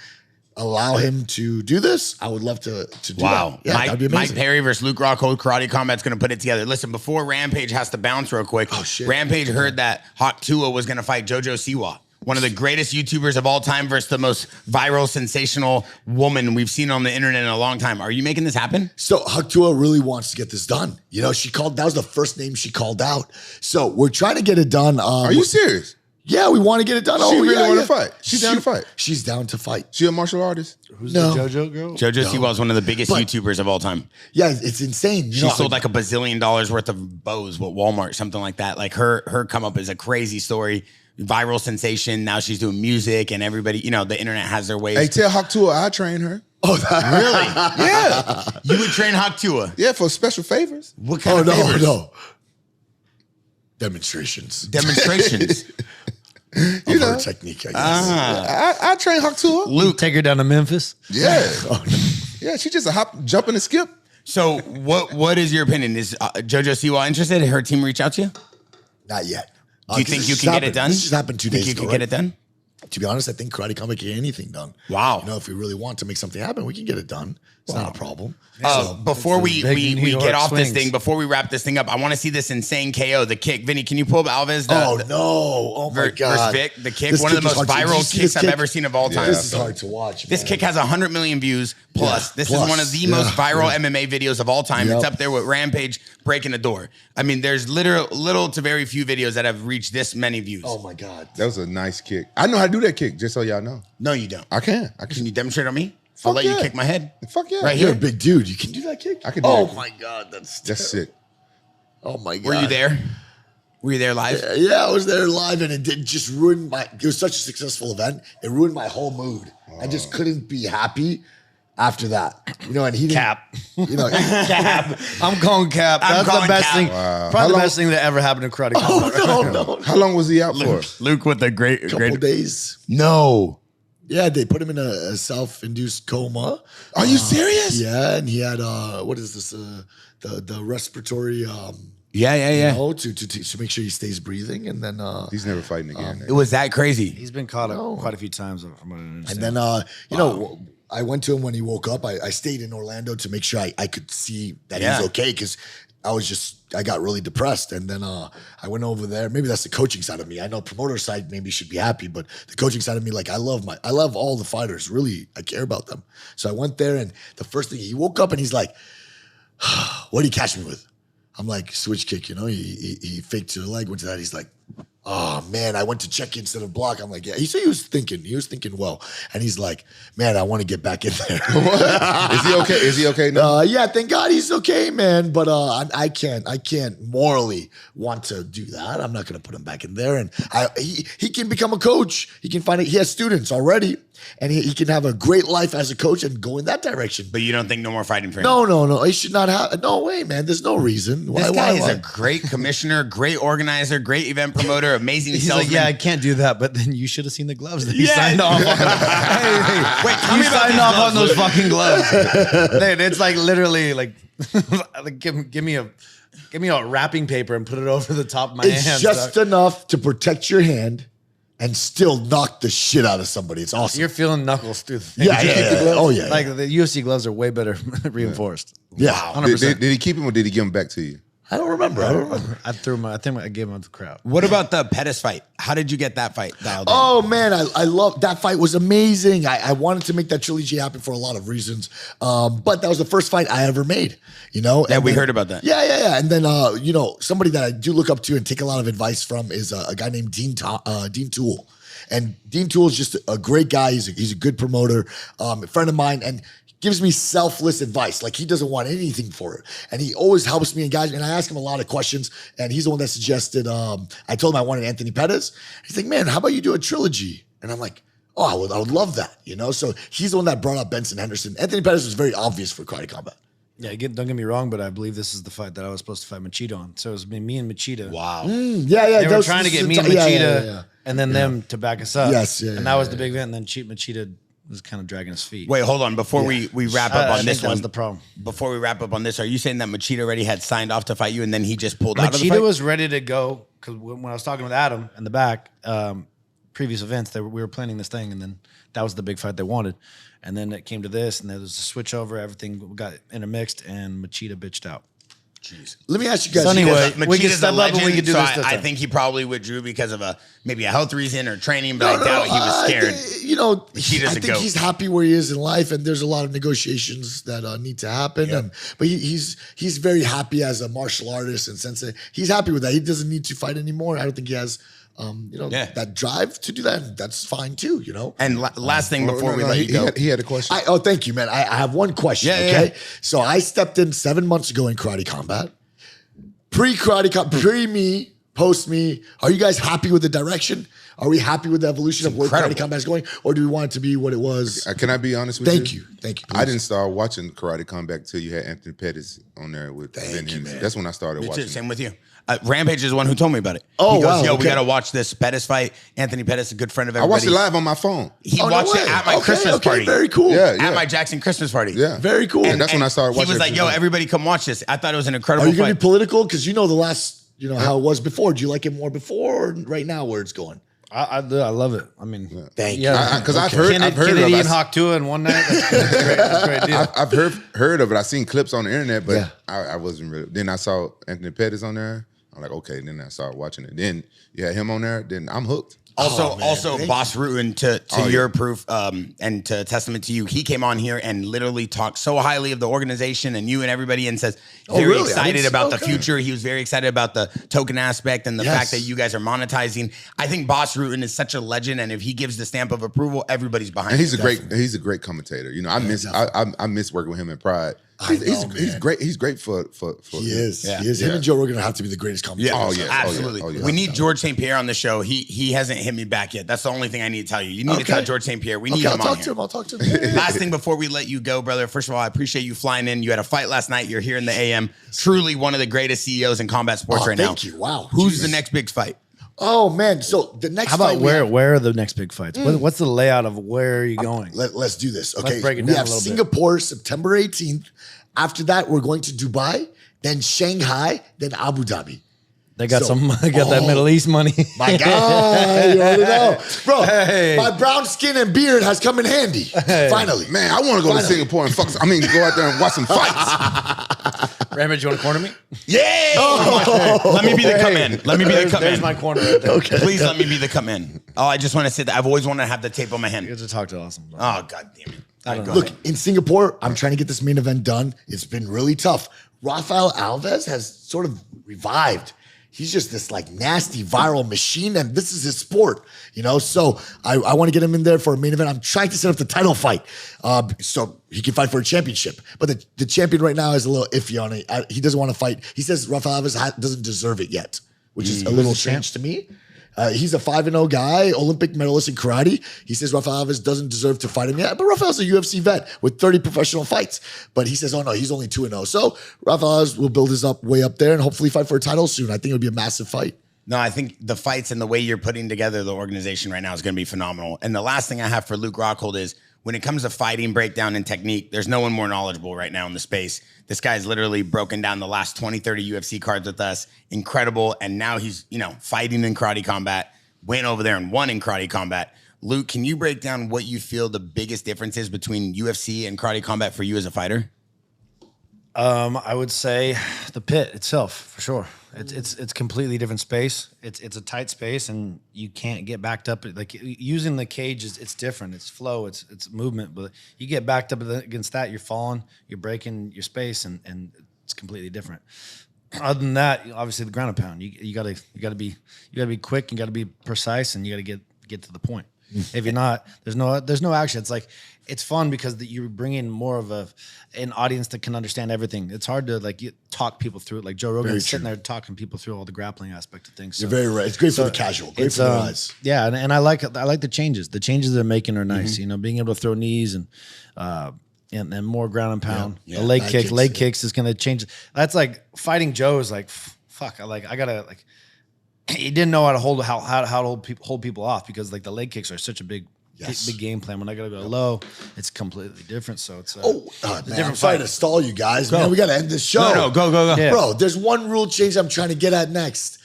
allow him to do this, I would love to do that. Yeah, that'd be Mike amazing. Perry versus Luke Rockhold Karate Combat's going to put it together. Listen, before Rampage has to bounce real quick, Oh, shit. Rampage heard that Hawk Tua was going to fight JoJo Siwa. one of the greatest YouTubers of all time versus the most viral, sensational woman we've seen on the internet in a long time. Are you making this happen? So Haktua really wants to get this done. You know, that was the first name she called out. So we're trying to get it done. Are you serious? Yeah, we want to get it done. She really want to fight. She's down to fight. She's down to fight. She a martial artist? Who's No. the JoJo girl? JoJo Siwa is one of the biggest YouTubers of all time. Yeah, it's insane. She sold like $1 billion worth of bows with Walmart, something like that. Like her come up is a crazy story. Viral sensation. Now she's doing music and everybody, you know, the internet has their ways. Hey, tell Haktua I train her. Oh, that, Really? Yeah. You would train Haktua? Yeah, for special favors. What kind of favors? no. Demonstrations. Demonstrations. Of her technique, I guess. I train Haktua. Luke, take her down to Memphis. Yeah. Oh, no. Yeah, she just a hop, jump, and a skip. So what is your opinion? Is JoJo Siwa interested? Did her team reach out to you? Not yet. Do you think you can get it done? This just happened 2 days Think ago. you can get it done? To be honest, I think Karate Combat can get anything done. Wow. You know, if we really want to make something happen, we can get it done. It's not a problem. Before we big New get York off this swings. thing, before we wrap this thing up, I want to see this insane KO, the kick. Vinny, can you pull up Alves? Oh my versus God. Vic, the kick, This one of the kick is most hard to- did you viral see kicks this I've kick? ever seen of all time. This is hard to watch. This man. kick has 100 million views plus. Yeah, This plus. is one of the Yeah, most viral yeah. MMA videos of all time. Yep. It's up there with Rampage breaking the door. I mean, there's little to very few videos that have reached this many views. Oh my God. That was a nice kick. I know how to do that kick, just so y'all know. No, you don't. I can. Can you demonstrate on me? I'll let you yeah. kick my head. Fuck yeah. Right You're here. a big dude. You can do that kick? I can do Oh that. my God. That's sick. Oh my God. Were you there? Were you there live? Yeah, I was there live, and it did just ruin my. It was such a successful event. It ruined my whole mood. I just couldn't be happy after that. You know, and he didn't. Cap. You know, Cap. I'm calling Cap. I'm That's calling the best Cap. thing. Wow. Probably How the long- best thing that ever happened to Karate Combat. oh no, How long was he out for? Luke with the great, couple days. No. Yeah, they put him in a self-induced coma. Are you serious? Yeah, and he had what is this? The respiratory. Yeah. You know, to make sure he stays breathing, and then He's never fighting again. It was that crazy. He's been caught up quite a few times. From what I understand. and then you know, I went to him when he woke up. I stayed in Orlando to make sure I could see that Yeah. he's okay, because I got really depressed. And then I went over there. Maybe that's the coaching side of me. I know promoter side maybe should be happy, but the coaching side of me, like I love all the fighters. Really, I care about them. So I went there, and the first thing, he woke up and he's like, "What did he catch me with?" I'm like, "Switch kick." You know, he faked to the leg, went to that. He's like, "Oh man, I went to check instead of block." I'm like, "Yeah." He said he was thinking well, and he's like, "Man, I want to get back in there." Is he okay? Is he okay now? Yeah, thank God he's okay, man. But I can't morally want to do that. I'm not going to put him back in there. And he can become a coach. He can he has students already, and he can have a great life as a coach and go in that direction. But you don't think no more fighting for him? No. He should not have. No way, man. There's no reason. This guy is a great commissioner, great organizer, great event promoter, amazing He's salesman. like, yeah, I can't do that, but then you should have seen the gloves that he Yeah. signed off on. Wait, tell You me about signed these off gloves, on those Luke. fucking gloves. Dude, it's like literally like, give me a wrapping paper and put it over the top of my It's hands. just dog. enough to protect your hand and still knock the shit out of somebody. It's awesome. You're feeling knuckles through the thing. Yeah. Oh yeah. Like the UFC gloves are way better reinforced. Yeah. 100%. Did he keep him or did he give him back to you? I don't remember. I think I gave him the crowd. What about the Pettis fight? How did you get that fight dialed in? Oh man, I love that fight. Was amazing. I wanted to make that trilogy happen for a lot of reasons, but that was the first fight I ever made. You know, Yeah, and we then- heard about that. Yeah. And then you know, somebody that I do look up to and take a lot of advice from is a guy named Dean Toole. And Dean Toole is just a great guy. He's a good promoter, a friend of mine, and gives me selfless advice. Like he doesn't want anything for it. And he always helps me and guys. And I ask him a lot of questions. And he's the one that suggested, I told him I wanted Anthony Pettis. He's like, man, how about you do a trilogy? And I'm like, oh, I would love that. You know? So he's the one that brought up Benson Henderson. Anthony Pettis was very obvious for Karate Combat. Yeah, don't get me wrong, but I believe this is the fight that I was supposed to fight Machida on. So it was me and Machida. Wow. Yeah. They were trying to get me and Machida and then them to back us up. Yes, and that was the big event. And then Machida was kind of dragging his feet. Wait, hold on. Before we wrap up I on think this that one, was the problem. Before we wrap up on this, are you saying that Machida already had signed off to fight you and then he just pulled out of the Machida fight? was ready to go because when I was talking with Adam in the back, previous events, we were planning this thing, and then that was the big fight they wanted. And then it came to this, and there was a switch over. Everything got intermixed, and Machida bitched out. Jeez. Let me ask you guys. So anyway, Machida's we can a step up and we legend, can do so this I time. think he probably withdrew because of maybe a health reason or training, but I doubt he was scared. I a think goat. he's happy where he is in life, and there's a lot of negotiations that need to happen. Yep. But he's very happy as a martial artist and sensei. He's happy with that. He doesn't need to fight anymore. I don't think he has, that drive to do that. And that's fine too. And last thing before we let you go, he had a question. Thank you, man. I have one question. Yeah, okay, yeah. so I stepped in 7 months ago in Karate Combat. Pre me, post me. Are you guys happy with the direction? Are we happy with the evolution of where Karate Combat is going, or do we want it to be what it was? Can I be honest with Thank you? you. I didn't start watching Karate Combat until you had Anthony Pettis on there with Ben Henderson. man. That's when I started Me watching. too, same with you. Rampage is the one who told me about it. Oh, he goes, wow, yo, we okay. got to watch this Pettis fight. Anthony Pettis, a good friend of I everybody. watched it live on my phone. He Oh, no watched way. it at my Okay, Christmas okay, party. Very cool. Yeah, At my JAXXON Christmas party. Yeah. Very cool. And that's when I started watching He was it like, for yo, real. everybody come watch this. I thought it was an Are incredible you going to fight. be political? Because the last, how it was before. Do you like it more before or right now where it's going? I love it. I mean, Thank you. yeah, Because I've heard Kennedy of and it. Hawk Tua in one night. That's great. That's a great deal. I've heard of it. I seen clips on the internet, but Yeah. I wasn't really. Then I saw Anthony Pettis on there. I'm like, okay. Then I started watching it. Then you had him on there. Then I'm hooked. Also, Oh, man, Boss Rutan, to Oh, your yeah. proof and to testament to you, he came on here and literally talked so highly of the organization and you and everybody and says very really? I excited didn't see- about the okay. future. He was very excited about the token aspect and the Yes. fact that you guys are monetizing. I think Boss Rutan is such a legend, and if he gives the stamp of approval, everybody's behind And he's him. a great commentator. I miss working with him in Pride. He's man. great. He's great for He is. Yeah. He is. Him Yeah. and Joe are going to have to be the greatest commentators. Oh, yeah. Absolutely. Oh, yeah. We need George St. Pierre on the show. He hasn't hit me back yet. That's the only thing I need to tell you. You need to Okay. tell George St. Pierre. We need Okay, I'll him on talk here. to him. I'll talk to him. Last thing before we let you go, brother. First of all, I appreciate you flying in. You had a fight last night. You're here in the AM. Truly one of the greatest CEOs in combat sports right now. Thank you. Wow. Who's Jesus. the next big fight? Oh, man. So the next How about fight we where? have- Where are the next big fights? What's the layout of where are you going? Let's do this. Okay. break it we down have a little bit. Singapore, September 18th. After that, we're going to Dubai, then Shanghai, then Abu Dhabi. They got So- that Middle East money. My God, you already know. Bro, Hey. my brown skin and beard has come in handy. Finally. Man, I want to go to Singapore and go out there and watch some fights. Rampage, you want to corner me? Yeah. Let me be the come in. Let me be the come There's in. my corner right there. Okay. Please let me be the come in. Oh, I just want to say that I've always wanted to have the tape on my You hand. get to talk to Awesome. Oh, God damn it. I don't know. Look, in Singapore, I'm trying to get this main event done. It's been really tough. Rafael Alves has sort of revived. He's just this nasty viral machine, and this is his sport, So I want to get him in there for a main event. I'm trying to set up the title fight, so he can fight for a championship. But the champion right now is a little iffy on it. He doesn't want to fight. He says Rafael Alves doesn't deserve it yet, which is a little strange to me. He's a 5-0 guy, Olympic medalist in karate. He says Rafael Alves doesn't deserve to fight him yet, but Rafael's a UFC vet with 30 professional fights. But he says, oh no, he's only 2-0. So Rafael Alves will build his way up there and hopefully fight for a title soon. I think it'll be a massive fight. No, I think the fights and the way you're putting together the organization right now is going to be phenomenal. And the last thing I have for Luke Rockhold is when it comes to fighting, breakdown, and technique, there's no one more knowledgeable right now in the space. This guy's literally broken down the last 20, 30 UFC cards with us. Incredible. And now he's, fighting in karate combat, went over there and won in karate combat. Luke, can you break down what you feel the biggest difference is between UFC and karate combat for you as a fighter? I would say the pit itself, for sure. It's completely different space. It's a tight space, and you can't get backed up. Like using the cage it's different. It's flow. It's movement. But you get backed up against that, you're falling, you're breaking your space, and it's completely different. Other than that, obviously the ground and pound. You gotta be quick. You gotta be precise, and you gotta get to the point. If you're not, there's no action. It's fun because you bring in more of an audience that can understand everything. It's hard to you talk people through it. Like Joe Rogan is sitting there talking people through all the grappling aspect of things. So, You're very right. It's great for the casual. Great for the eyes. yeah, and I like the changes. The changes they're making are nice. Being able to throw knees and more ground and pound. Yeah. A leg Back kick, leg kicks is going to change. That's like fighting Joe is like fuck. I gotta he didn't know how to hold people off because the leg kicks are such a big game plan. When I gotta go low, it's completely different. So it's Man, different I'm sorry fight. to stall you guys. Man, we got to end this show. No, go. Yeah. Bro, there's one rule change I'm trying to get at next.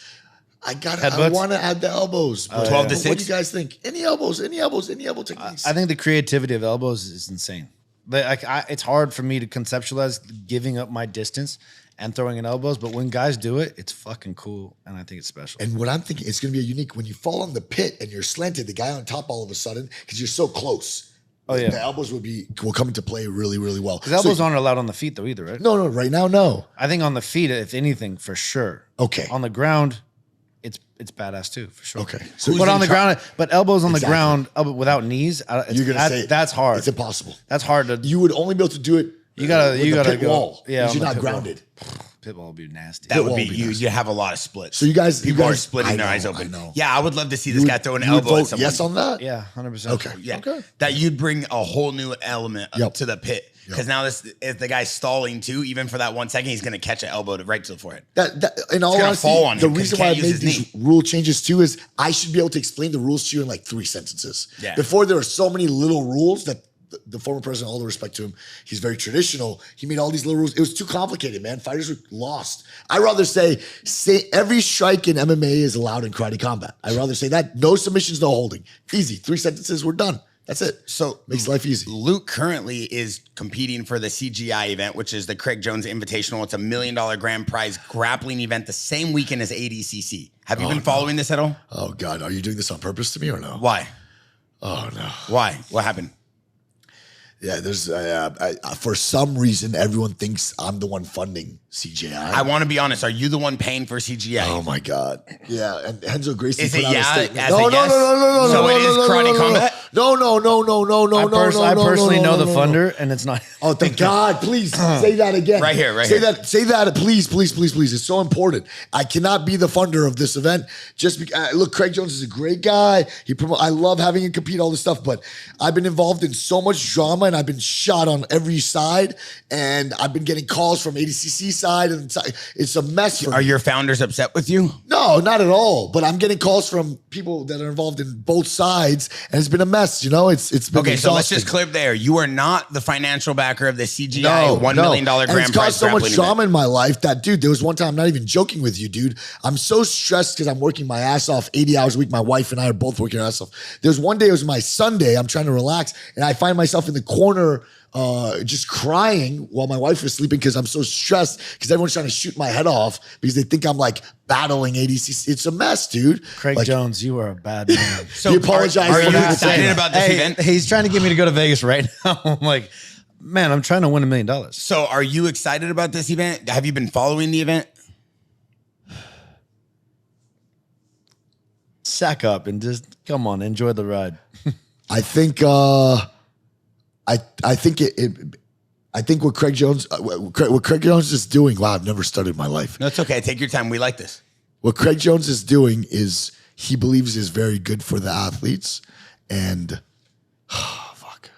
I Headbutts? want to add the elbows. Bro. 12 to What 6? do you guys think? Any elbow techniques? I think the creativity of elbows is insane. It's hard for me to conceptualize giving up my distance and throwing in elbows, but when guys do it, it's fucking cool, and I think it's special. And what I'm thinking, it's going to be a unique, when you fall on the pit and you're slanted, the guy on top all of a sudden, because you're so close. Oh, yeah. The elbows will come into play really, really well. Because elbows aren't allowed on the feet, though, either, right? No, right now, no. I think on the feet, if anything, for sure. Okay. On the ground, it's badass too, for sure. Okay. So but on the ground, but elbows on the ground without knees, you're gonna say that's hard. It's impossible. That's hard to. You would only be able to do it. You gotta pit go. wall. Yeah, you're not grounded. Pitbull would be nasty. That would wall be would be you. nice. You have a lot of splits. So you guys are splitting their eyes I open. know. Yeah, I would love to see this guy throw an You would elbow at vote someone. yes on that? Yeah, 100%. Okay. Yeah, Okay. that you'd bring a whole new element to the pit. Because Yep. now if the guy's stalling too, even for that 1 second, he's going to catch an elbow right to the forehead. That in all gonna honesty, fall on the him 'cause reason he why I can't made use his these rule changes too is I should be able to explain the rules to you in like 3 sentences. Yeah. Before there were so many little rules that the former president, all the respect to him, he's very traditional. He made all these little rules. It was too complicated, man. Fighters were lost. I'd rather say every strike in MMA is allowed in karate combat. I'd rather say that. No submissions, no holding. Easy. 3 sentences, we're done. That's it. So makes life easy. Luke currently is competing for the CGI event, which is the Craig Jones Invitational. It's $1 million grand prize grappling event the same weekend as ADCC. Have you been following this at all? Oh God, are you doing this on purpose to me or no? Why? Oh no. Why? What happened? Yeah, there's for some reason everyone thinks I'm the one funding CGI. I want to be honest. Are you the one paying for CGI? Oh my God. Yeah, and Henzo Gracie Is put it out a yeah? statement. As No. a yes? So it is karate combat? No. I personally know the funder, and it's not. Oh, thank God. Please say that again. Right here. Say that, please. It's so important. I cannot be the funder of this event. Just because, look, Craig Jones is a great guy. I love having him compete, all this stuff, but I've been involved in so much drama and I've been shot on every side. And I've been getting calls from ADCC side, and it's a mess for me. Are your founders upset with you? No, not at all. But I'm getting calls from people that are involved in both sides, and it's been a mess. You know, it's been Okay, exhausting. so let's just clear up there. You are not the financial backer of the CGI $1 million grand and it's prize caused so much grappling drama event. in my life that, dude, there was one time, I'm not even joking with you, dude. I'm so stressed because I'm working my ass off 80 hours a week. My wife and I are both working our ass off. There was one day, it was my Sunday. I'm trying to relax, and I find myself in the corner just crying while my wife is sleeping because I'm so stressed because everyone's trying to shoot my head off because they think I'm like battling ADCC. It's a mess, dude. Craig Jones, you are a bad man. So He apologized Are for you that. excited about this event? He's trying to get me to go to Vegas right now. I'm like, man, I'm trying to win $1 million. So are you excited about this event? Have you been following the event? Sack up and just come on, enjoy the ride. I think I think what Craig Jones is doing. Wow, I've never studied my life. No, it's okay. Take your time. We like this. What Craig Jones is doing is he believes is very good for the athletes, and fuck.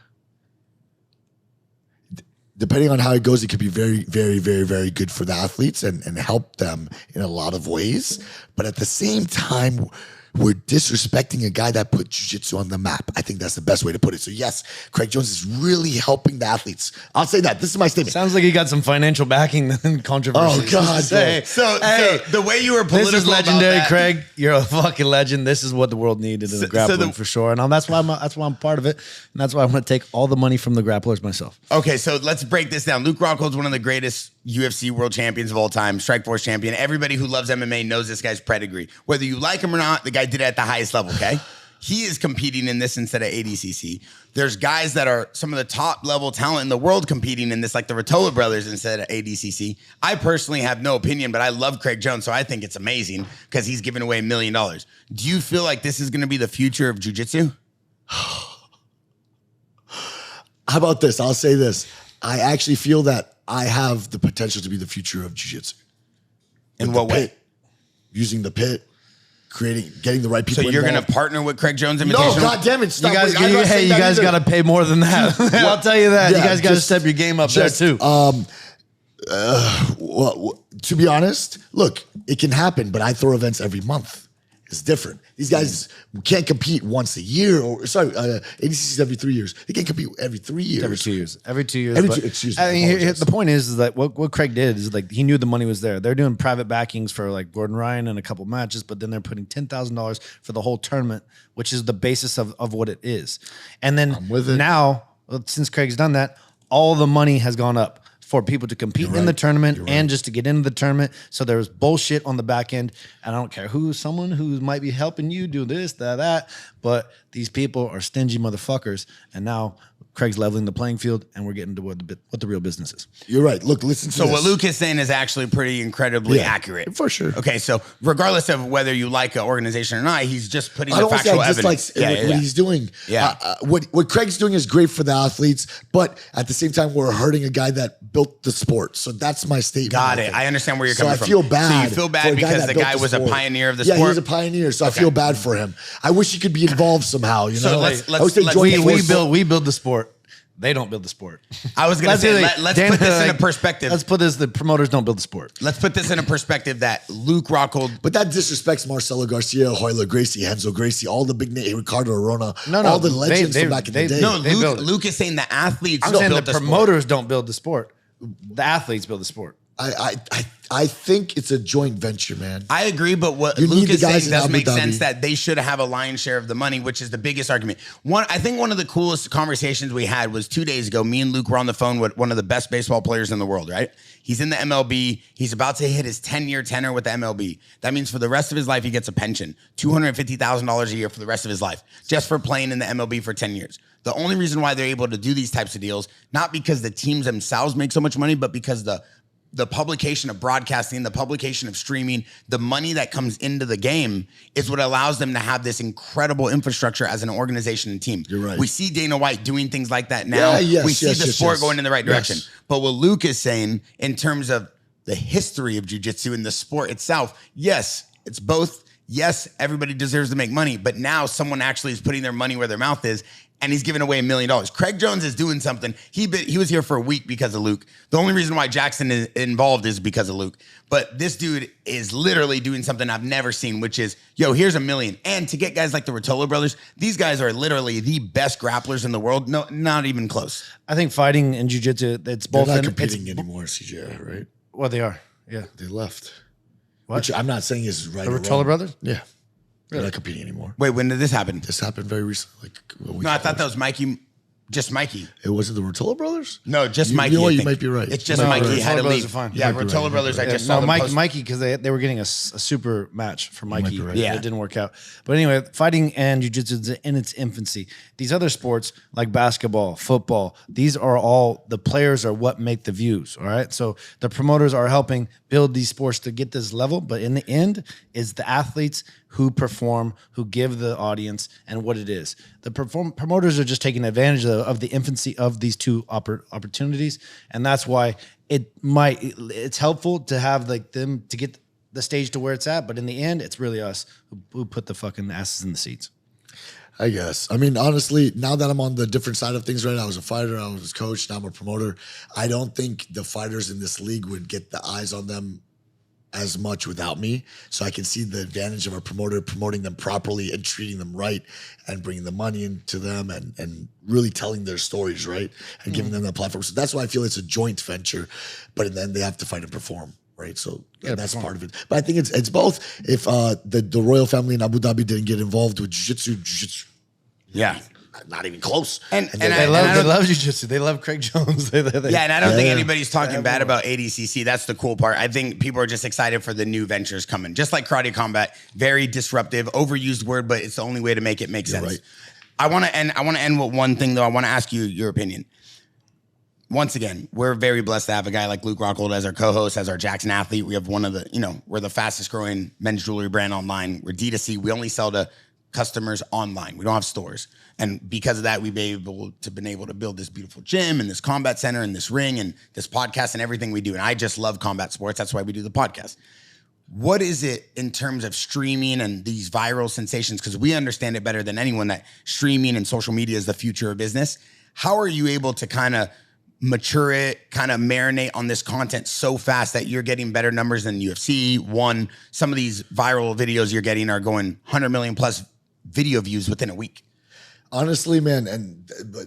Depending on how it goes, it could be very, very, very, very good for the athletes and help them in a lot of ways. But at the same time, we're disrespecting a guy that put jiu-jitsu on the map. I think that's the best way to put it. So yes, Craig Jones is really helping the athletes. I'll say that. This is my statement. Sounds like he got some financial backing and controversy. Oh, God, Say, So hey, the way you were political this is legendary, about that, Craig. You're a fucking legend. This is what the world needed in the grappling for sure. And that's why I'm part of it. And that's why I'm going to take all the money from the grapplers myself. Okay, so let's break this down. Luke Rockhold's one of the greatest UFC world champions of all time, Strikeforce champion. Everybody who loves MMA knows this guy's pedigree. Whether you like him or not, the guy did it at the highest level, okay? He is competing in this instead of ADCC. There's guys that are some of the top level talent in the world competing in this, like the Rotolo brothers instead of ADCC. I personally have no opinion, but I love Craig Jones, so I think it's amazing because he's giving away $1 million. Do you feel like this is going to be the future of jiu-jitsu? How about this? I'll say this. I actually feel that I have the potential to be the future of jiu-jitsu. In what way? Using the pit, getting the right people. So you're going to involved. partner with Craig Jones No, Invitational? God damn it! Stop. You guys, I'm not saying you that guys either. got to pay more than that. I'll tell you that. Yeah, you guys got to just- step your game up just, there too. Well, to be honest, look, it can happen, but I throw events every month. It's different. These guys can't compete once a year, or ADCC is every 3 years. They can't compete every 3 years. Every 2 years. Every 2 years. Every but- two- excuse me, I I mean, apologize. the point is that what Craig did is like he knew the money was there. They're doing private backings for like Gordon Ryan and a couple matches, but then they're putting $10,000 for the whole tournament, which is the basis of what it is. And then with it. now, since Craig's done that, all the money has gone up for people to compete in the tournament and just to get into the tournament. So there's bullshit on the back end. And I don't care someone who might be helping you do this, that, but these people are stingy motherfuckers. And now Craig's leveling the playing field, and we're getting to what the real business is. You're right. Look, listen to this. So what Luke is saying is actually pretty incredibly accurate. For sure. Okay, so regardless of whether you like an organization or not, he's just putting I the don't want to say factual I evidence. dislike what he's doing. Yeah. What Craig's doing is great for the athletes, but at the same time, we're hurting a guy that built the sport. So that's my statement. Got it. I understand where you're coming from. So I feel bad. So you feel bad because the guy was a pioneer of the sport? Yeah, he's a pioneer. So I feel bad for him. I wish he could be involved somehow. You know, We build the sport. They don't build the sport. I was going to say, let's put this in a perspective. Let's put this, the promoters don't build the sport. Let's put this in a perspective that Luke Rockhold. But that disrespects Marcelo Garcia, Royler Gracie, Henzo Gracie, all the big names, Ricardo Arona, all the legends from back in the day. No, Luke is saying the athletes I'm don't saying build the the promoters don't build the sport. The athletes build the sport. I think it's a joint venture, man. I agree, but what Luke is saying does make sense that they should have a lion's share of the money, which is the biggest argument. I think one of the coolest conversations we had was 2 days ago. Me and Luke were on the phone with one of the best baseball players in the world, right? He's in the MLB. He's about to hit his 10-year tenure with the MLB. That means for the rest of his life, he gets a pension, $250,000 a year for the rest of his life, just for playing in the MLB for 10 years. The only reason why they're able to do these types of deals, not because the teams themselves make so much money, but because the publication of broadcasting, the publication of streaming, the money that comes into the game is what allows them to have this incredible infrastructure as an organization and team. You're right. We see Dana White doing things like that now. We see the sport going in the right direction. Yes. But what Luke is saying in terms of the history of jiu-jitsu and the sport itself, yes, it's both. Yes, everybody deserves to make money, but now someone actually is putting their money where their mouth is, and he's giving away $1 million. Craig Jones is doing something. He was here for a week because of Luke. The only reason why Jackson is involved is because of Luke. But this dude is literally doing something I've never seen, which is, here's $1 million. And to get guys like the Rotolo brothers, these guys are literally the best grapplers in the world. No, not even close. I think fighting and jiu-jitsu, it's both. They're not competing anymore, CJ, right? Well, they are. Yeah. They left. What? Which I'm not saying is right. The or Rotolo wrong. brothers? Yeah. They're not competing anymore. Wait, when did this happen? This happened very recently. No, I thought that was Mikey. Just Mikey. It wasn't the Rotolo brothers? No, just Mikey. You know what? You might be right. It's just Mikey Rotolo had to brothers leave. are fine. Yeah, You might be Rotolo right. brothers. I Yeah, just saw them post. Mikey, because they were getting a super match for Mikey. be right. Yeah. It didn't work out. But anyway, fighting and jiu-jitsu is in its infancy. These other sports like basketball, football, these are all, the players are what make the views, all right? So the promoters are helping build these sports to get this level, but in the end, it's the athletes who perform, who give the audience, and what it is. The promoters are just taking advantage of the infancy of these two opportunities, and that's why it's helpful to have like them to get the stage to where it's at, but in the end, it's really us who put the fucking asses in the seats. I guess. I mean, honestly, now that I'm on the different side of things, right? I was a fighter, I was a coach, now I'm a promoter. I don't think the fighters in this league would get the eyes on them as much without me. So I can see the advantage of a promoter promoting them properly and treating them right and bringing the money into them and really telling their stories, right? And giving them that platform. So that's why I feel it's a joint venture, but then they have to fight and perform. Right, so that's part of it. But I think it's both. If the royal family in Abu Dhabi didn't get involved with jiu-jitsu, Yeah. not even close. And They love jiu-jitsu. They love Craig Jones. Yeah, and I don't think anybody's talking bad about ADCC. That's the cool part. I think people are just excited for the new ventures coming. Just like karate combat, very disruptive, overused word, but it's the only way to make it make sense. Right. I want to end with one thing though. I want to ask you your opinion. Once again, we're very blessed to have a guy like Luke Rockhold as our co-host, as our Jackson athlete. We have one of the, we're the fastest growing men's jewelry brand online. We're D2C. We only sell to customers online. We don't have stores. And because of that, we've been able to build this beautiful gym and this combat center and this ring and this podcast and everything we do. And I just love combat sports. That's why we do the podcast. What is it in terms of streaming and these viral sensations? Because we understand it better than anyone that streaming and social media is the future of business. How are you able to kind of mature it, kind of marinate on this content so fast that you're getting better numbers than UFC? Some of these viral videos you're getting are going 100 million plus video views within a week. Honestly, man, but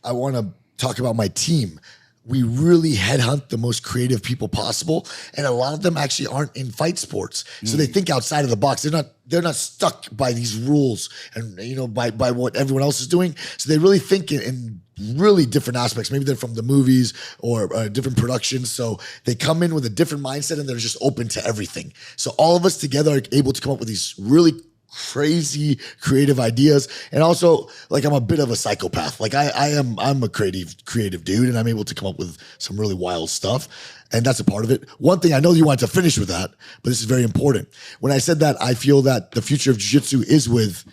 I want to talk about my team. we really headhunt the most creative people possible, and a lot of them actually aren't in fight sports, so they think outside of the box. They're not stuck by these rules and by what everyone else is doing. So they really think in really different aspects. Maybe they're from the movies or different productions, so they come in with a different mindset and they're just open to everything. So all of us together are able to come up with these really crazy creative ideas. And also, like, I'm a bit of a psychopath. Like I'm a creative dude, and I'm able to come up with some really wild stuff, and that's a part of it. One thing, I know you wanted to finish with that, but this is very important. When I said that, I feel that the future of jiu-jitsu is with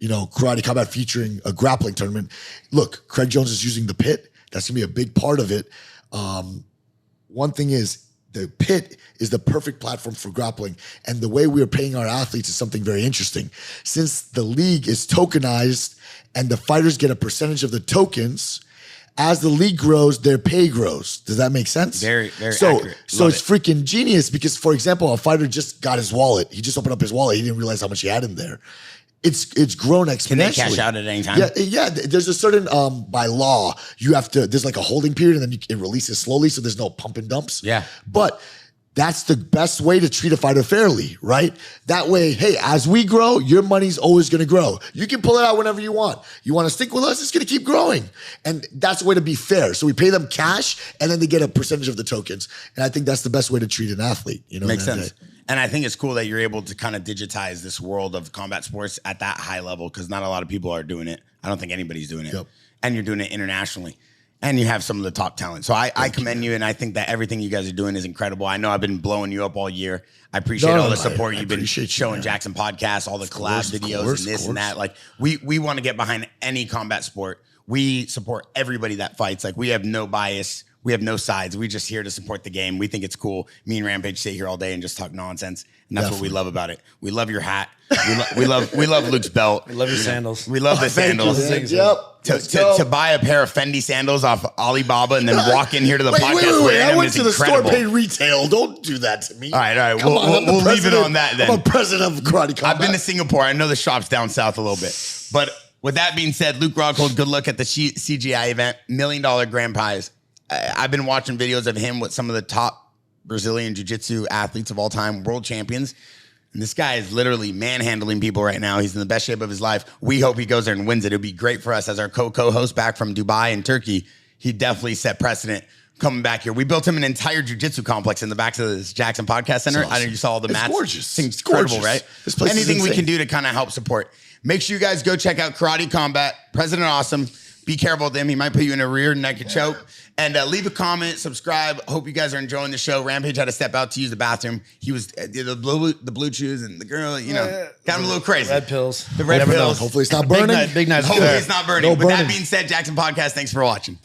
karate combat featuring a grappling tournament. Look, Craig Jones is using the pit. That's gonna be a big part of it. One thing is, the pit is the perfect platform for grappling. And the way we are paying our athletes is something very interesting. Since the league is tokenized and the fighters get a percentage of the tokens, as the league grows, their pay grows. Does that make sense? Very, very so, accurate. So Love it's it. freaking genius because, for example, a fighter just got his wallet. He just opened up his wallet. He didn't realize how much he had in there. It's grown exponentially. Can they cash out at any time? Yeah. There's a certain by law you have to. There's like a holding period, and then it releases slowly, so there's no pump and dumps. Yeah. But that's the best way to treat a fighter fairly, right? That way, hey, as we grow, your money's always going to grow. You can pull it out whenever you want. You want to stick with us, it's going to keep growing, and that's the way to be fair. So we pay them cash, and then they get a percentage of the tokens, and I think that's the best way to treat an athlete. Makes sense. And I think it's cool that you're able to kind of digitize this world of combat sports at that high level, because not a lot of people are doing it. I don't think anybody's doing it. Yep. And you're doing it internationally. And you have some of the top talent. So I commend you, and I think that everything you guys are doing is incredible. I know I've been blowing you up all year. I appreciate all the support you've been showing JAXXON Podcast, all the collab videos and this and that. Like, we want to get behind any combat sport. We support everybody that fights. Like, we have no bias. We have no sides. We're just here to support the game. We think it's cool. Me and Rampage sit here all day and just talk nonsense. And that's what we love about it. We love your hat. We love Luke's belt. We love your sandals. We love the sandals. Yep. To buy a pair of Fendi sandals off Alibaba and then walk in here to the podcast. Wait. I went to the incredible. store, paid retail. Don't do that to me. All right. Come on, We'll leave it on that then. I'm a president of Karate Combat. I've been to Singapore. I know the shop's down south a little bit. But with that being said, Luke Rockhold, good luck at the CGI event. $1 million grand prize. I've been watching videos of him with some of the top Brazilian jiu-jitsu athletes of all time, world champions. And this guy is literally manhandling people right now. He's in the best shape of his life. We hope he goes there and wins it. It'd be great for us as our co-host back from Dubai and Turkey. He definitely set precedent coming back here. We built him an entire jiu-jitsu complex in the back of this JAXXON Podcast Center. Awesome. I know you saw all the mats. It's gorgeous. It's incredible, gorgeous. right? This place Anything is we insane. can do to kind of help support. Make sure you guys go check out Karate Combat. President Awesome. Be careful with him. He might put you in a rear naked choke. And leave a comment, subscribe. Hope you guys are enjoying the show. Rampage had to step out to use the bathroom. He was the blue chews and the girl, got him a little crazy. Red pills. The red pills. Hopefully it's not burning. Big night. Hopefully it's not burning. No With that burning. being said, JAXXON Podcast, thanks for watching.